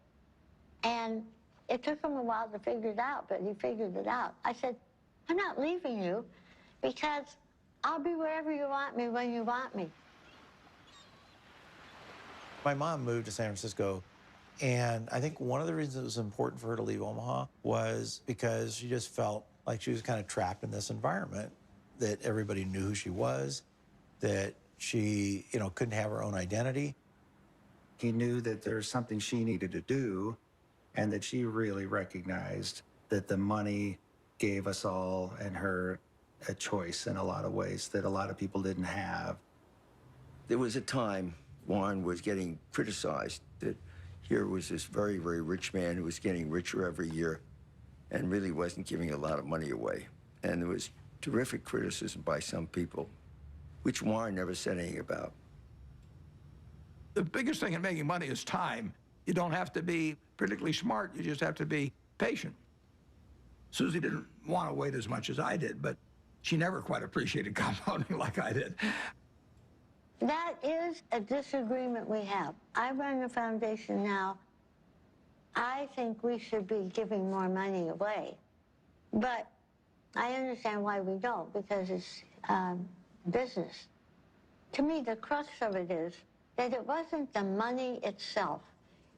And It took him a while to figure it out, but he figured it out. I said, I'm not leaving you because I'll be wherever you want me when you want me. My mom moved to San Francisco, and I think one of the reasons it was important for her to leave Omaha was because she just felt like she was kind of trapped in this environment, that everybody knew who she was, that she, couldn't have her own identity. He knew that there was something she needed to do, and that she really recognized that the money gave us all and her a choice in a lot of ways that a lot of people didn't have. There was a time Warren was getting criticized that here was this very, very rich man who was getting richer every year and really wasn't giving a lot of money away. And there was terrific criticism by some people, which Warren never said anything about. The biggest thing in making money is time. You don't have to be particularly smart, you just have to be patient. Susie didn't want to wait as much as I did, but she never quite appreciated compounding like I did. That is a disagreement we have. I run a foundation now. I think we should be giving more money away. But I understand why we don't, because it's business. To me, the crux of it is that it wasn't the money itself.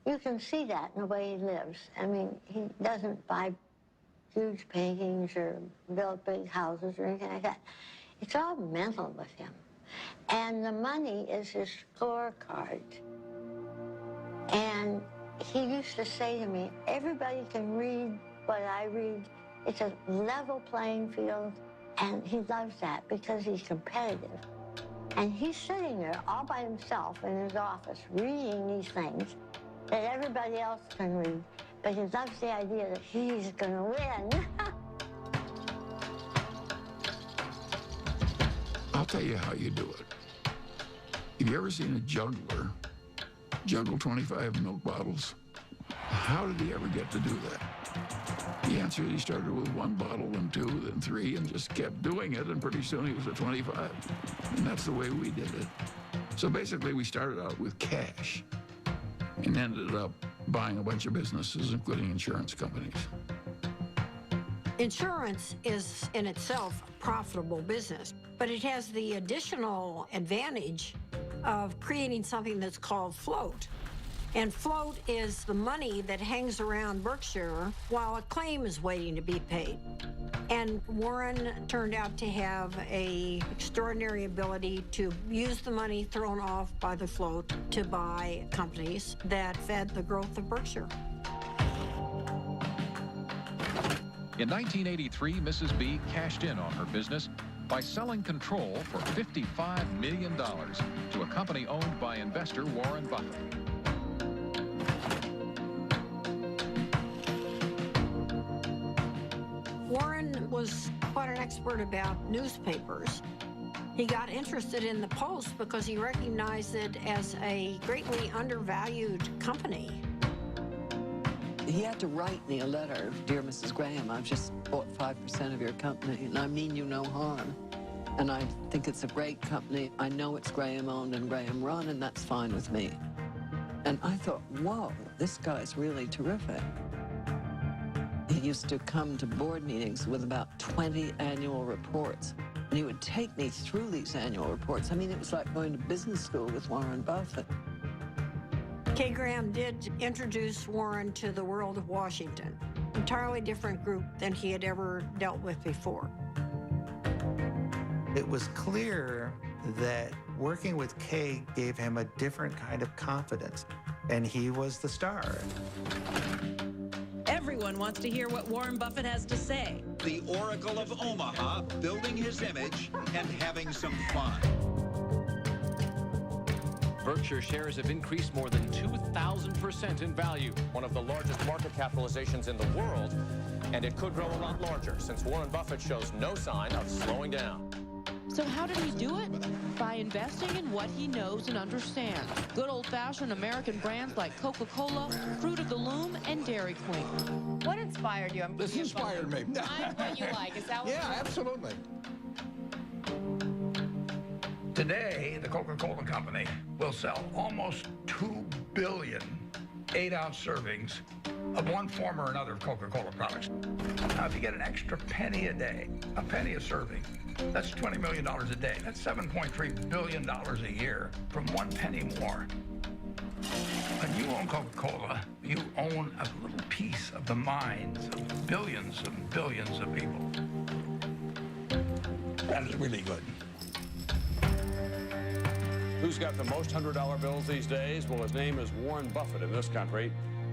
You can see that in the way he lives. I mean, he doesn't buy huge paintings or build big houses or anything like that. It's all mental with him. And the money is his scorecard. And he used to say to me, everybody can read what I read. It's a level playing field. And he loves that because he's competitive. And he's sitting there all by himself in his office reading these things that everybody else can read. But he loves the idea that he's going to win. I'll tell you how you do it. Have you ever seen a juggler juggle 25 milk bottles? How did he ever get to do that? The answer is he started with 1 bottle, then 2, then 3, and just kept doing it, and pretty soon he was at 25. And that's the way we did it. So basically, we started out with cash and ended up buying a bunch of businesses, including insurance companies. Insurance is in itself a profitable business, but it has the additional advantage of creating something that's called float. And float is the money that hangs around Berkshire while a claim is waiting to be paid. And Warren turned out to have an extraordinary ability to use the money thrown off by the float to buy companies that fed the growth of Berkshire. In 1983, Mrs. B cashed in on her business by selling control for $55 million to a company owned by investor Warren Buffett. Warren was quite an expert about newspapers. He got interested in the Post because he recognized it as a greatly undervalued company. He had to write me a letter. Dear Mrs. Graham, I've just bought 5% of your company, and I mean you no harm. And I think it's a great company. I know it's Graham owned and Graham run, and that's fine with me. And I thought, whoa, this guy's really terrific. He used to come to board meetings with about 20 annual reports. And he would take me through these annual reports. I mean, it was like going to business school with Warren Buffett. Kay Graham did introduce Warren to the world of Washington, entirely different group than he had ever dealt with before. It was clear that working with Kay gave him a different kind of confidence, and he was the star. Everyone wants to hear what Warren Buffett has to say. The Oracle of Omaha, building his image and having some fun. Berkshire shares have increased more than 2,000% in value, one of the largest market capitalizations in the world, and it could grow a lot larger since Warren Buffett shows no sign of slowing down. So how did he do it? By investing in what he knows and understands. Good old-fashioned American brands like Coca-Cola, Fruit of the Loom, and Dairy Queen. What inspired you? This inspired me. Find what you like. Is that what Yeah, absolutely. Today, the Coca-Cola Company will sell almost 2 billion 8-ounce servings of one form or another of Coca-Cola products. Now, if you get an extra penny a day, a penny a serving, that's $20 million a day. That's $7.3 billion a year from 1 penny more. When you own Coca-Cola, you own a little piece of the minds of billions and billions of people. That is really good. Who's got the most $100 bills these days? Well, his name is Warren Buffett in this country,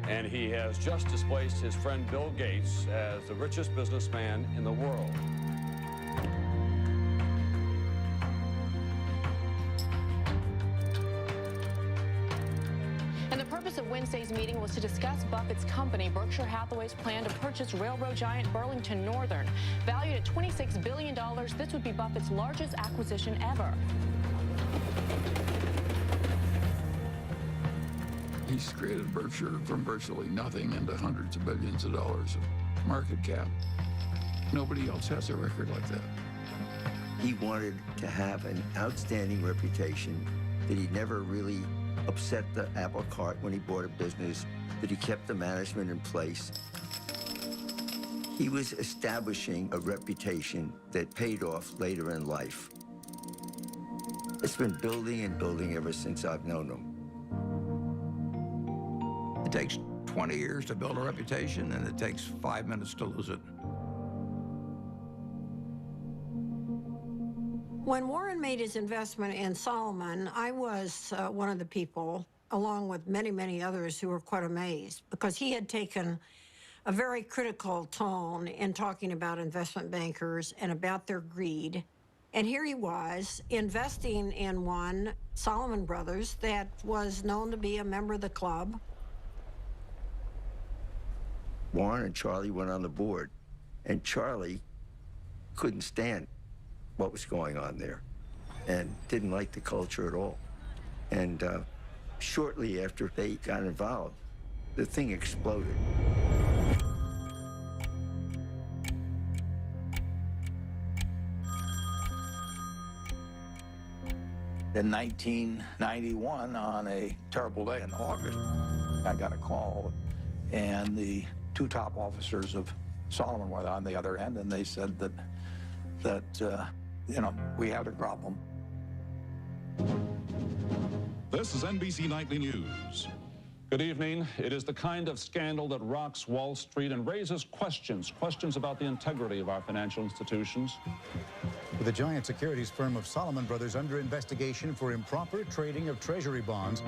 and he has just displaced his friend Bill Gates as the richest businessman in the world. And the purpose of Wednesday's meeting was to discuss Buffett's company, Berkshire Hathaway's plan to purchase railroad giant Burlington Northern. Valued at $26 billion, this would be Buffett's largest acquisition ever. He's created Berkshire from virtually nothing into hundreds of billions of dollars of market cap. Nobody else has a record like that. He wanted to have an outstanding reputation, that he never really upset the apple cart when he bought a business, that he kept the management in place. He was establishing a reputation that paid off later in life. It's been building and building ever since I've known him. It takes 20 years to build a reputation, and it takes 5 minutes to lose it. When Warren made his investment in Solomon, I was one of the people, along with many, many others, who were quite amazed, because he had taken a very critical tone in talking about investment bankers and about their greed. And here he was investing in one, Solomon Brothers, that was known to be a member of the club. Warren and Charlie went on the board, and Charlie couldn't stand what was going on there and didn't like the culture at all. And shortly after they got involved, the thing exploded. In 1991, on a terrible day in August, I got a call, and the two top officers of Solomon were on the other end, and they said that we had a problem. This is NBC Nightly News. Good evening. It is the kind of scandal that rocks Wall Street and raises questions about the integrity of our financial institutions. With the giant securities firm of Solomon Brothers under investigation for improper trading of Treasury bonds.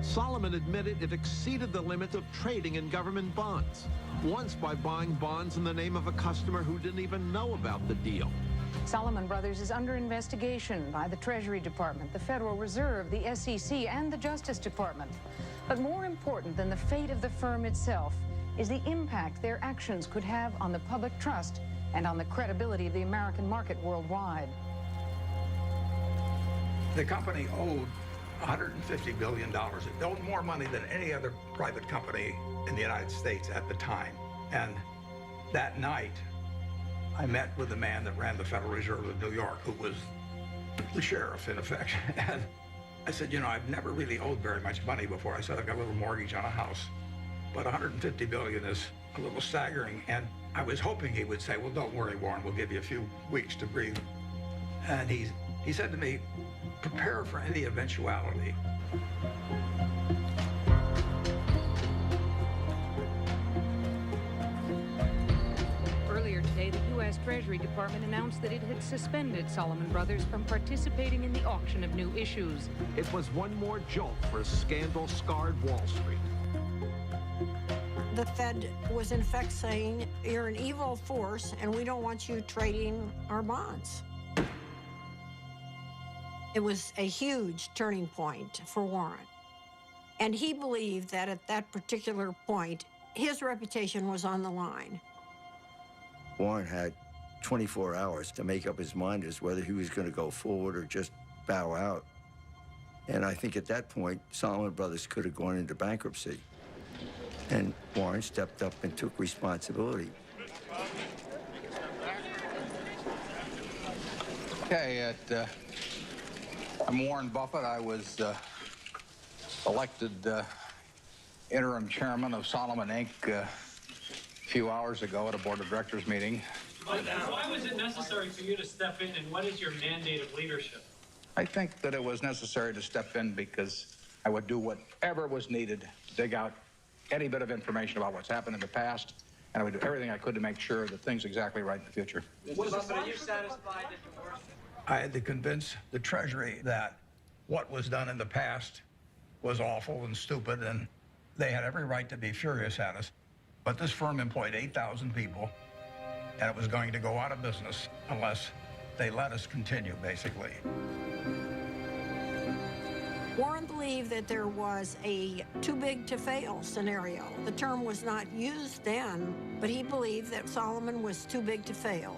Solomon admitted it exceeded the limit of trading in government bonds, once by buying bonds in the name of a customer who didn't even know about the deal. Solomon Brothers is under investigation by the Treasury Department, the Federal Reserve, the SEC, and the Justice Department. But more important than the fate of the firm itself is the impact their actions could have on the public trust and on the credibility of the American market worldwide. The company owed $150 billion. It owed more money than any other private company in the United States at the time. And that night, I met with the man that ran the Federal Reserve of New York, who was the sheriff, in effect. And I said, I've never really owed very much money before. I said, I've got a little mortgage on a house, but $150 billion is a little staggering. And I was hoping he would say, well, don't worry, Warren, we'll give you a few weeks to breathe. And he said to me, prepare for any eventuality. Earlier today, the U.S. Treasury Department announced that it had suspended Solomon Brothers from participating in the auction of new issues. It was one more jolt for a scandal-scarred Wall Street. The Fed was in effect saying, you're an evil force, and we don't want you trading our bonds. It was a huge turning point for Warren. And he believed that at that particular point, his reputation was on the line. Warren had 24 hours to make up his mind as whether he was going to go forward or just bow out. And I think at that point, Solomon Brothers could have gone into bankruptcy. And Warren stepped up and took responsibility. Okay, I'm Warren Buffett. I was elected interim chairman of Solomon Inc. A few hours ago at a board of directors meeting. Why was it necessary for you to step in, and what is your mandate of leadership? I think that it was necessary to step in because I would do whatever was needed to dig out any bit of information about what's happened in the past, and I would do everything I could to make sure that things are exactly right in the future. Mr. Buffett, are you satisfied that the worst... I had to convince the Treasury that what was done in the past was awful and stupid, and they had every right to be furious at us. But this firm employed 8,000 people, and it was going to go out of business unless they let us continue, basically. Warren believed that there was a too big to fail scenario. The term was not used then, but he believed that Solomon was too big to fail.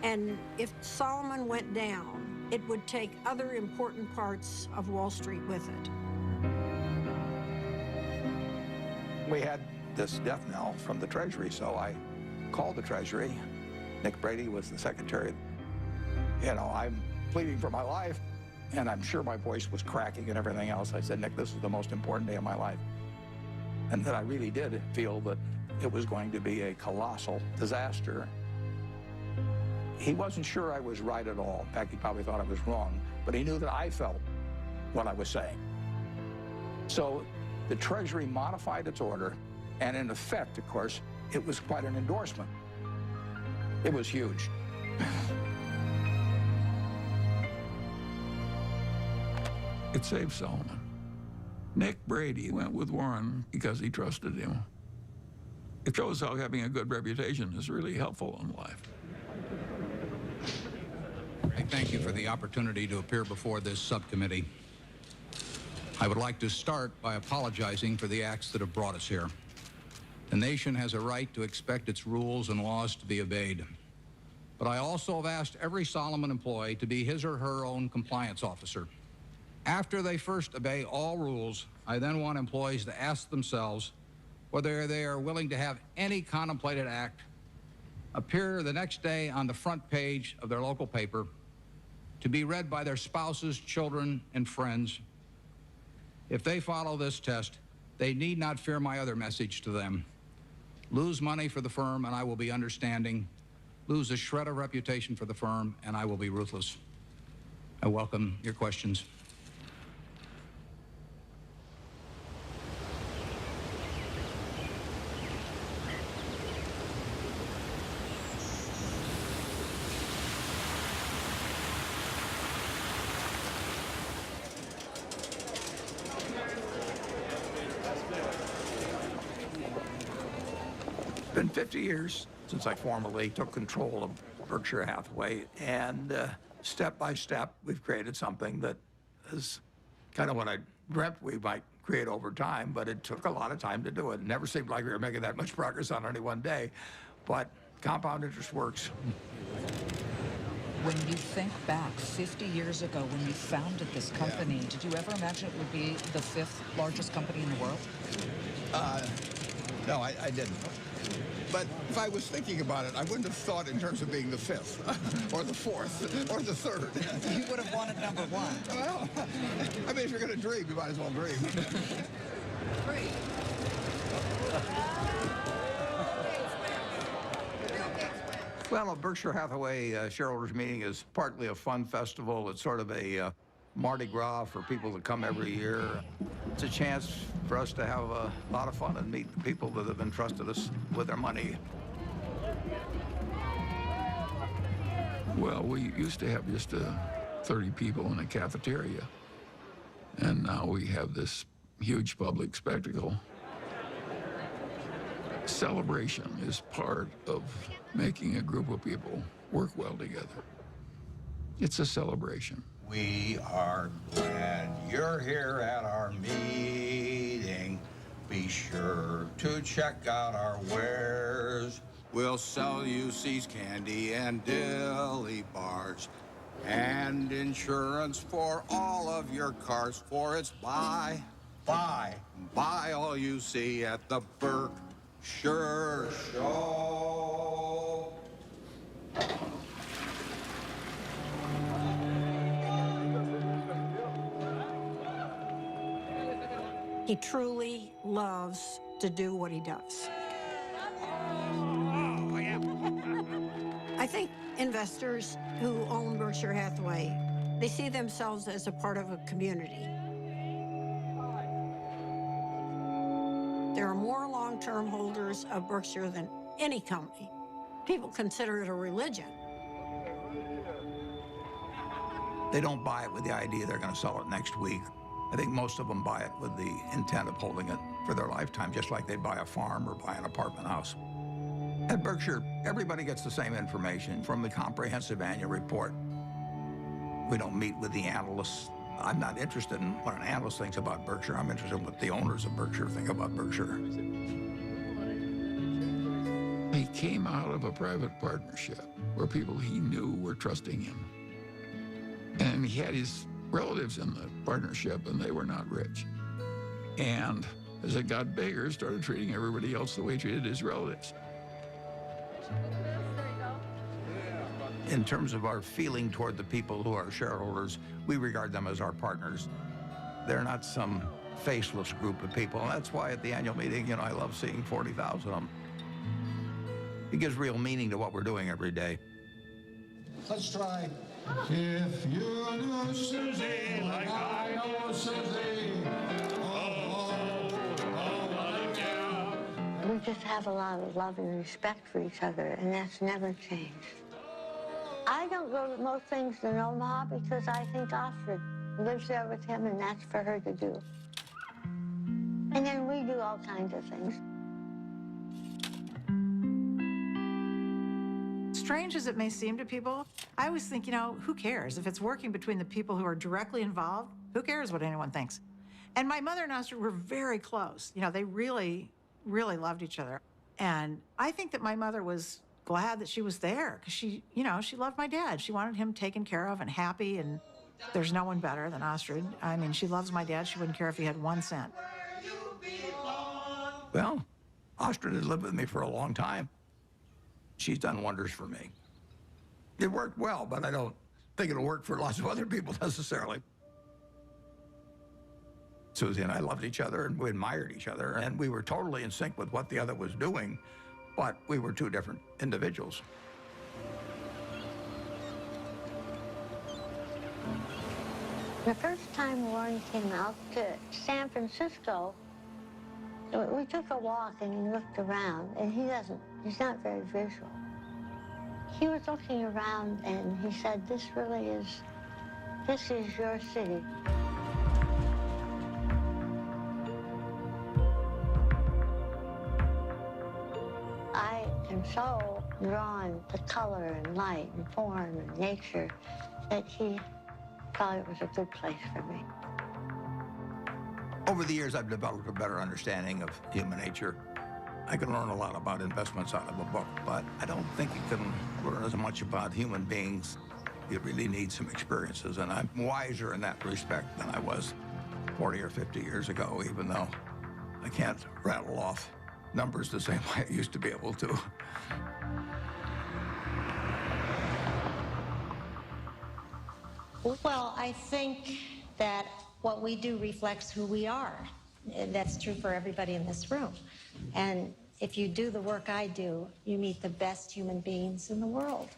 And if Solomon went down, it would take other important parts of Wall Street with it. We had this death knell from the Treasury, so I called the Treasury. Nick Brady was the secretary. You know, I'm pleading for my life, and I'm sure my voice was cracking and everything else. I said, Nick, this is the most important day of my life. And that I really did feel that it was going to be a colossal disaster. He wasn't sure I was right at all. In fact, he probably thought I was wrong, but he knew that I felt what I was saying. So the Treasury modified its order, and in effect, of course, it was quite an endorsement. It was huge. It saved Solomon. Nick Brady went with Warren because he trusted him. It shows how having a good reputation is really helpful in life. I thank you for the opportunity to appear before this subcommittee. I would like to start by apologizing for the acts that have brought us here. The nation has a right to expect its rules and laws to be obeyed. But I also have asked every Solomon employee to be his or her own compliance officer. After they first obey all rules, I then want employees to ask themselves whether they are willing to have any contemplated act appear the next day on the front page of their local paper, to be read by their spouses, children, and friends. If they follow this test, they need not fear my other message to them. Lose money for the firm, and I will be understanding. Lose a shred of reputation for the firm, and I will be ruthless. I welcome your questions. It's been 50 years since I formally took control of Berkshire Hathaway, and step by step, we've created something that is kind of what I dreamt we might create over time, but it took a lot of time to do it. It never seemed like we were making that much progress on any one day, but compound interest works. When you think back 50 years ago when you founded this company, did you ever imagine it would be the 5th largest company in the world? No, I didn't. But if I was thinking about it, I wouldn't have thought in terms of being the 5th, or the 4th, or the 3rd. You would have wanted number 1. Well, I mean, if you're going to dream, you might as well dream. Well, a Berkshire Hathaway shareholders meeting is partly a fun festival. It's sort of a Mardi Gras for people that come every year. It's a chance for us to have a lot of fun and meet the people that have entrusted us with their money. Well, we used to have just 30 people in a cafeteria, and now we have this huge public spectacle. Celebration is part of making a group of people work well together. It's a celebration. We are glad you're here at our meeting. Be sure to check out our wares. We'll sell you C's candy and dilly bars, and insurance for all of your cars. For it's buy all you see at the Berkshire Show. He truly loves to do what he does. I think investors who own Berkshire Hathaway, they see themselves as a part of a community. There are more long-term holders of Berkshire than any company. People consider it a religion. They don't buy it with the idea they're going to sell it next week. I think most of them buy it with the intent of holding it for their lifetime, just like they'd buy a farm or buy an apartment house. At Berkshire, everybody gets the same information from the comprehensive annual report. We don't meet with the analysts. I'm not interested in what an analyst thinks about Berkshire. I'm interested in what the owners of Berkshire think about Berkshire. He came out of a private partnership where people he knew were trusting him. And he had his relatives in the partnership, and they were not rich. And as it got bigger, started treating everybody else the way he treated his relatives. In terms of our feeling toward the people who are shareholders, we regard them as our partners. They're not some faceless group of people. And that's why at the annual meeting, I love seeing 40,000 of them. It gives real meaning to what we're doing every day. Let's try. If you knew Susie like I know Susie, we just have a lot of love and respect for each other, and that's never changed. I don't go to most things in Omaha because I think Astrid lives there with him, and that's for her to do. And then we do all kinds of things. Strange as it may seem to people, I always think, who cares? If it's working between the people who are directly involved, who cares what anyone thinks? And my mother and Astrid were very close. They really, really loved each other. And I think that my mother was glad that she was there because she loved my dad. She wanted him taken care of and happy, and there's no one better than Astrid. I mean, she loves my dad. She wouldn't care if he had 1 cent. Well, Astrid has lived with me for a long time. She's done wonders for me. It worked well, but I don't think it'll work for lots of other people necessarily. Susie and I loved each other, and we admired each other, and we were totally in sync with what the other was doing, but we were two different individuals. The first time Warren came out to San Francisco, we took a walk and he looked around, and he's not very visual. He was looking around and he said, this is your city. I am so drawn to color and light and form and nature that he thought it was a good place for me. Over the years, I've developed a better understanding of human nature. I can learn a lot about investments out of a book, but I don't think you can learn as much about human beings. You really need some experiences, and I'm wiser in that respect than I was 40 or 50 years ago, even though I can't rattle off numbers the same way I used to be able to. Well, I think that what we do reflects who we are. And that's true for everybody in this room. And if you do the work I do, you meet the best human beings in the world.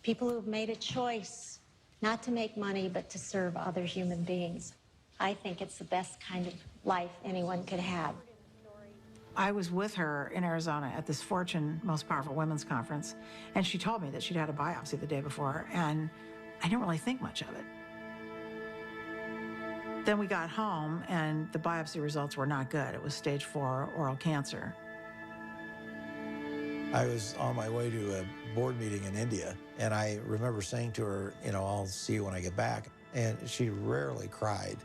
People who've made a choice not to make money, but to serve other human beings. I think it's the best kind of life anyone could have. I was with her in Arizona at this Fortune Most Powerful Women's Conference, and she told me that she'd had a biopsy the day before, and I didn't really think much of it. Then we got home, and the biopsy results were not good. It was stage 4 oral cancer. I was on my way to a board meeting in India, and I remember saying to her, I'll see you when I get back. And she rarely cried,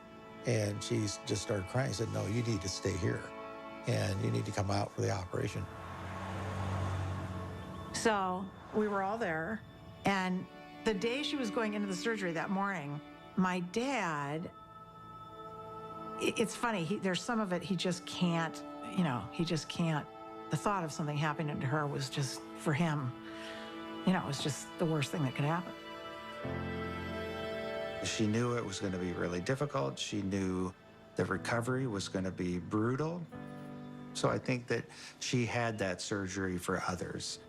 and she just started crying. I said, no, you need to stay here, and you need to come out for the operation. So we were all there, and the day she was going into the surgery that morning, my dad, it's funny, there's some of it he just can't, he just can't. The thought of something happening to her was just, for him, it was just the worst thing that could happen. She knew it was going to be really difficult. She knew The recovery was going to be brutal. So I think that she had that surgery for others.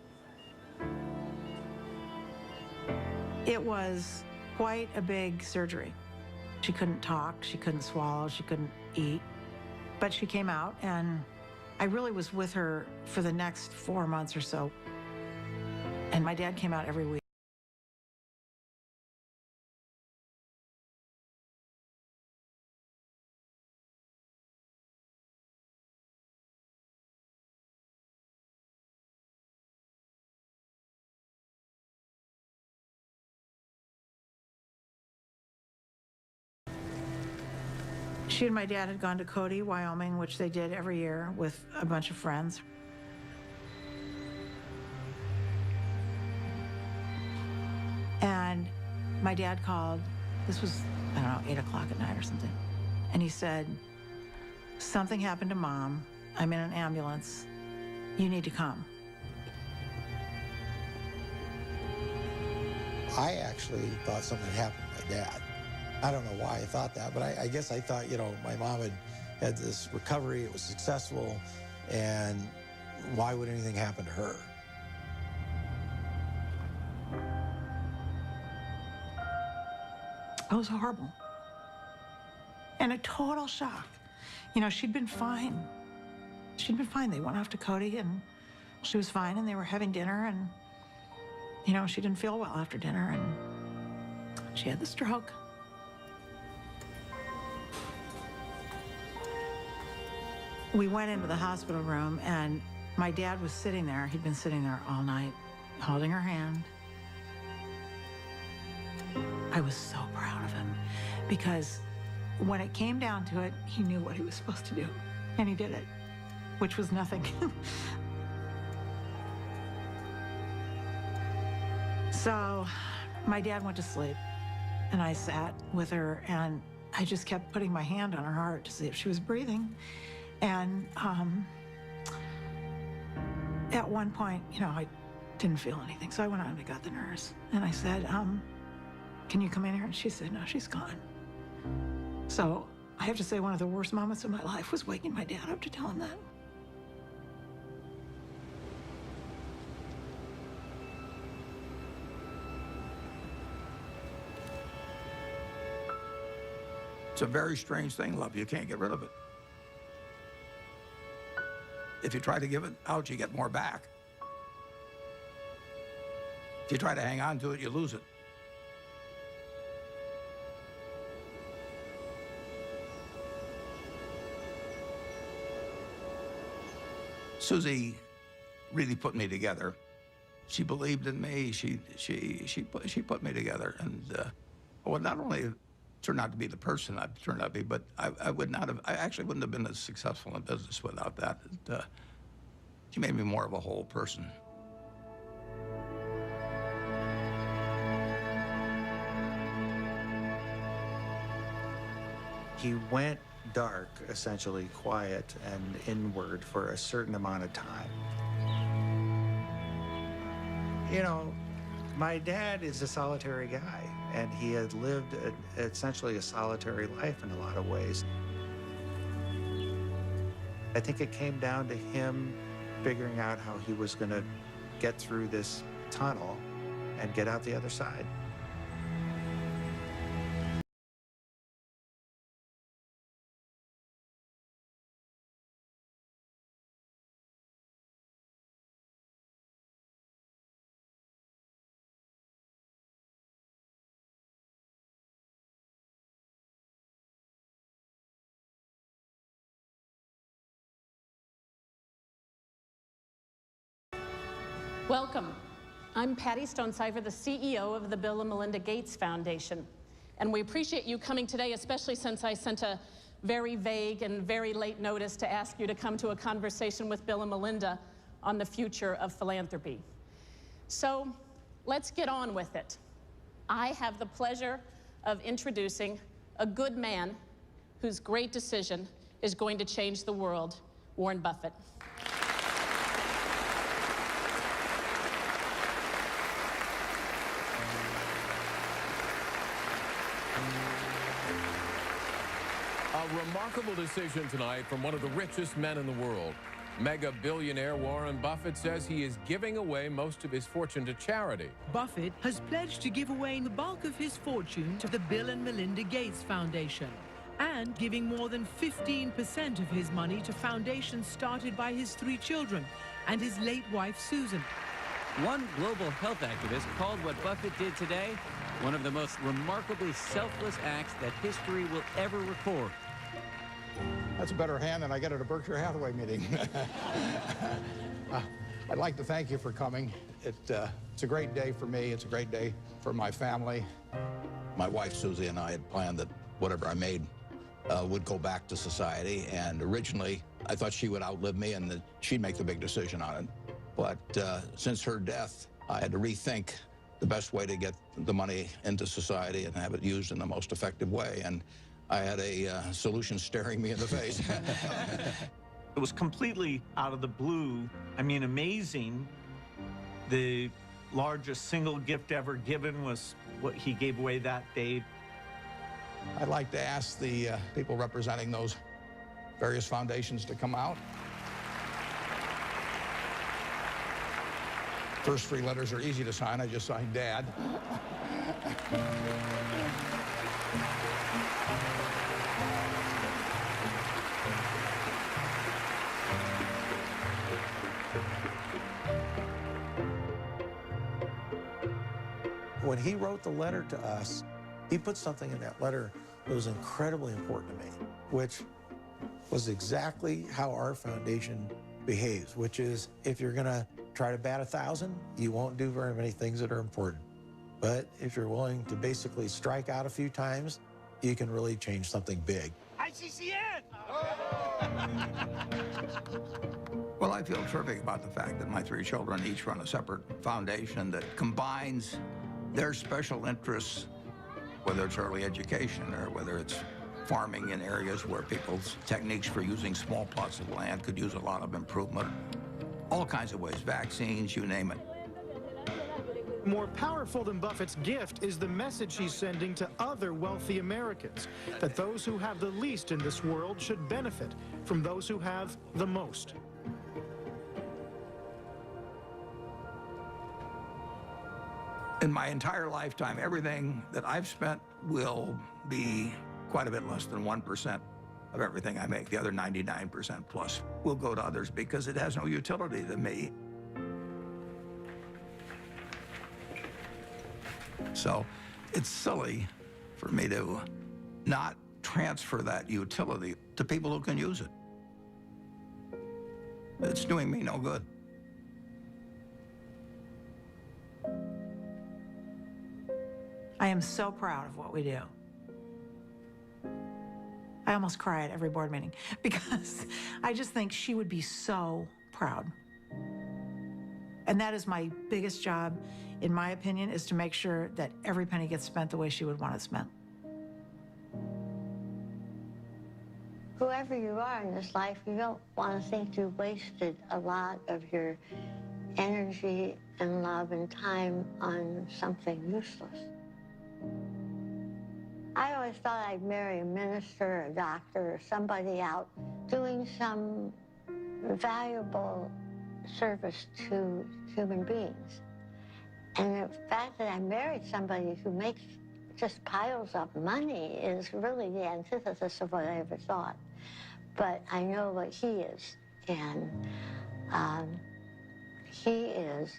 It was quite a big surgery. She couldn't talk, she couldn't swallow, she couldn't eat. But she came out, and I really was with her for the next 4 months or so. And my dad came out every week. She and my dad had gone to Cody, Wyoming, which they did every year with a bunch of friends. And my dad called, this was, I don't know, 8 o'clock at night or something. And he said, something happened to Mom. I'm in an ambulance. You need to come. I actually thought something happened to my dad. I don't know why I thought that, but I guess I thought, you know, my mom had this recovery, it was successful, and why would anything happen to her? It was horrible. And a total shock. You know, she'd been fine. She'd been fine. They went off to Cody, and she was fine, and they were having dinner, and, you know, she didn't feel well after dinner, and she had the stroke. We went into the hospital room, and my dad was sitting there. He'd been sitting there all night, holding her hand. I was so proud of him, because when it came down to it, he knew what he was supposed to do, and he did it, which was nothing. So my dad went to sleep, and I sat with her, and I just kept putting my hand on her heart to see if she was breathing. And at one point, you know, I didn't feel anything. So I went out and I got the nurse. And I said, can you come in here? And she said, no, she's gone. So I have to say one of the worst moments of my life was waking my dad up to tell him that. It's a very strange thing, love. You can't get rid of it. If you try to give it out, you get more back. If you try to hang on to it, you lose it. Susie really put me together. She believed in me. She put me together, and well, not only turned out to be the person I turned out to be, but I actually wouldn't have been as successful in business without that. She made me more of a whole person. He went dark, essentially quiet and inward for a certain amount of time. You know, my dad is a solitary guy, and he had lived essentially a solitary life in a lot of ways. I think it came down to him figuring out how he was going to get through this tunnel and get out the other side. Welcome. I'm Patty Stonecipher, the CEO of the Bill and Melinda Gates Foundation. And we appreciate you coming today, especially since I sent a very vague and very late notice to ask you to come to a conversation with Bill and Melinda on the future of philanthropy. So let's get on with it. I have the pleasure of introducing a good man whose great decision is going to change the world, Warren Buffett. A remarkable decision tonight from one of the richest men in the world. Mega billionaire Warren Buffett says he is giving away most of his fortune to charity. Buffett has pledged to give away the bulk of his fortune to the Bill and Melinda Gates Foundation, and giving more than 15% of his money to foundations started by his 3 children and his late wife, Susan. One global health activist called what Buffett did today one of the most remarkably selfless acts that history will ever record. That's a better hand than I get at a Berkshire Hathaway meeting. I'd like to thank you for coming. It's a great day for me. It's a great day for my family. My wife, Susie, and I had planned that whatever I made would go back to society. And originally, I thought she would outlive me and that she'd make the big decision on it. But since her death, I had to rethink the best way to get the money into society and have it used in the most effective way. And I had a solution staring me in the face. It was completely out of the blue. I mean, amazing. The largest single gift ever given was what he gave away that day. I'd like to ask the people representing those various foundations to come out. First 3 letters are easy to sign. I just signed Dad. When he wrote the letter to us, he put something in that letter that was incredibly important to me, which was exactly how our foundation behaves, which is if you're going to try to bat 1,000, you won't do very many things that are important. But if you're willing to basically strike out a few times, you can really change something big. ICCN! Well, I feel terrific about the fact that my 3 children each run a separate foundation that combines their special interests, whether it's early education or whether it's farming in areas where people's techniques for using small plots of land could use a lot of improvement. All kinds of ways, vaccines, you name it. More powerful than Buffett's gift is the message he's sending to other wealthy Americans, that those who have the least in this world should benefit from those who have the most. In my entire lifetime, everything that I've spent will be quite a bit less than 1% of everything I make. The other 99% plus will go to others because it has no utility to me. So it's silly for me to not transfer that utility to people who can use it. It's doing me no good. I am so proud of what we do. I almost cry at every board meeting because I just think she would be so proud. And that is my biggest job, in my opinion, is to make sure that every penny gets spent the way she would want it spent. Whoever you are in this life, you don't want to think you wasted a lot of your energy and love and time on something useless. I always thought I'd marry a minister or a doctor or somebody out doing some valuable service to human beings. And the fact that I married somebody who makes just piles of money is really the antithesis of what I ever thought. But I know what he is, and he is,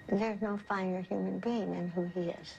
there's no finer human being than who he is.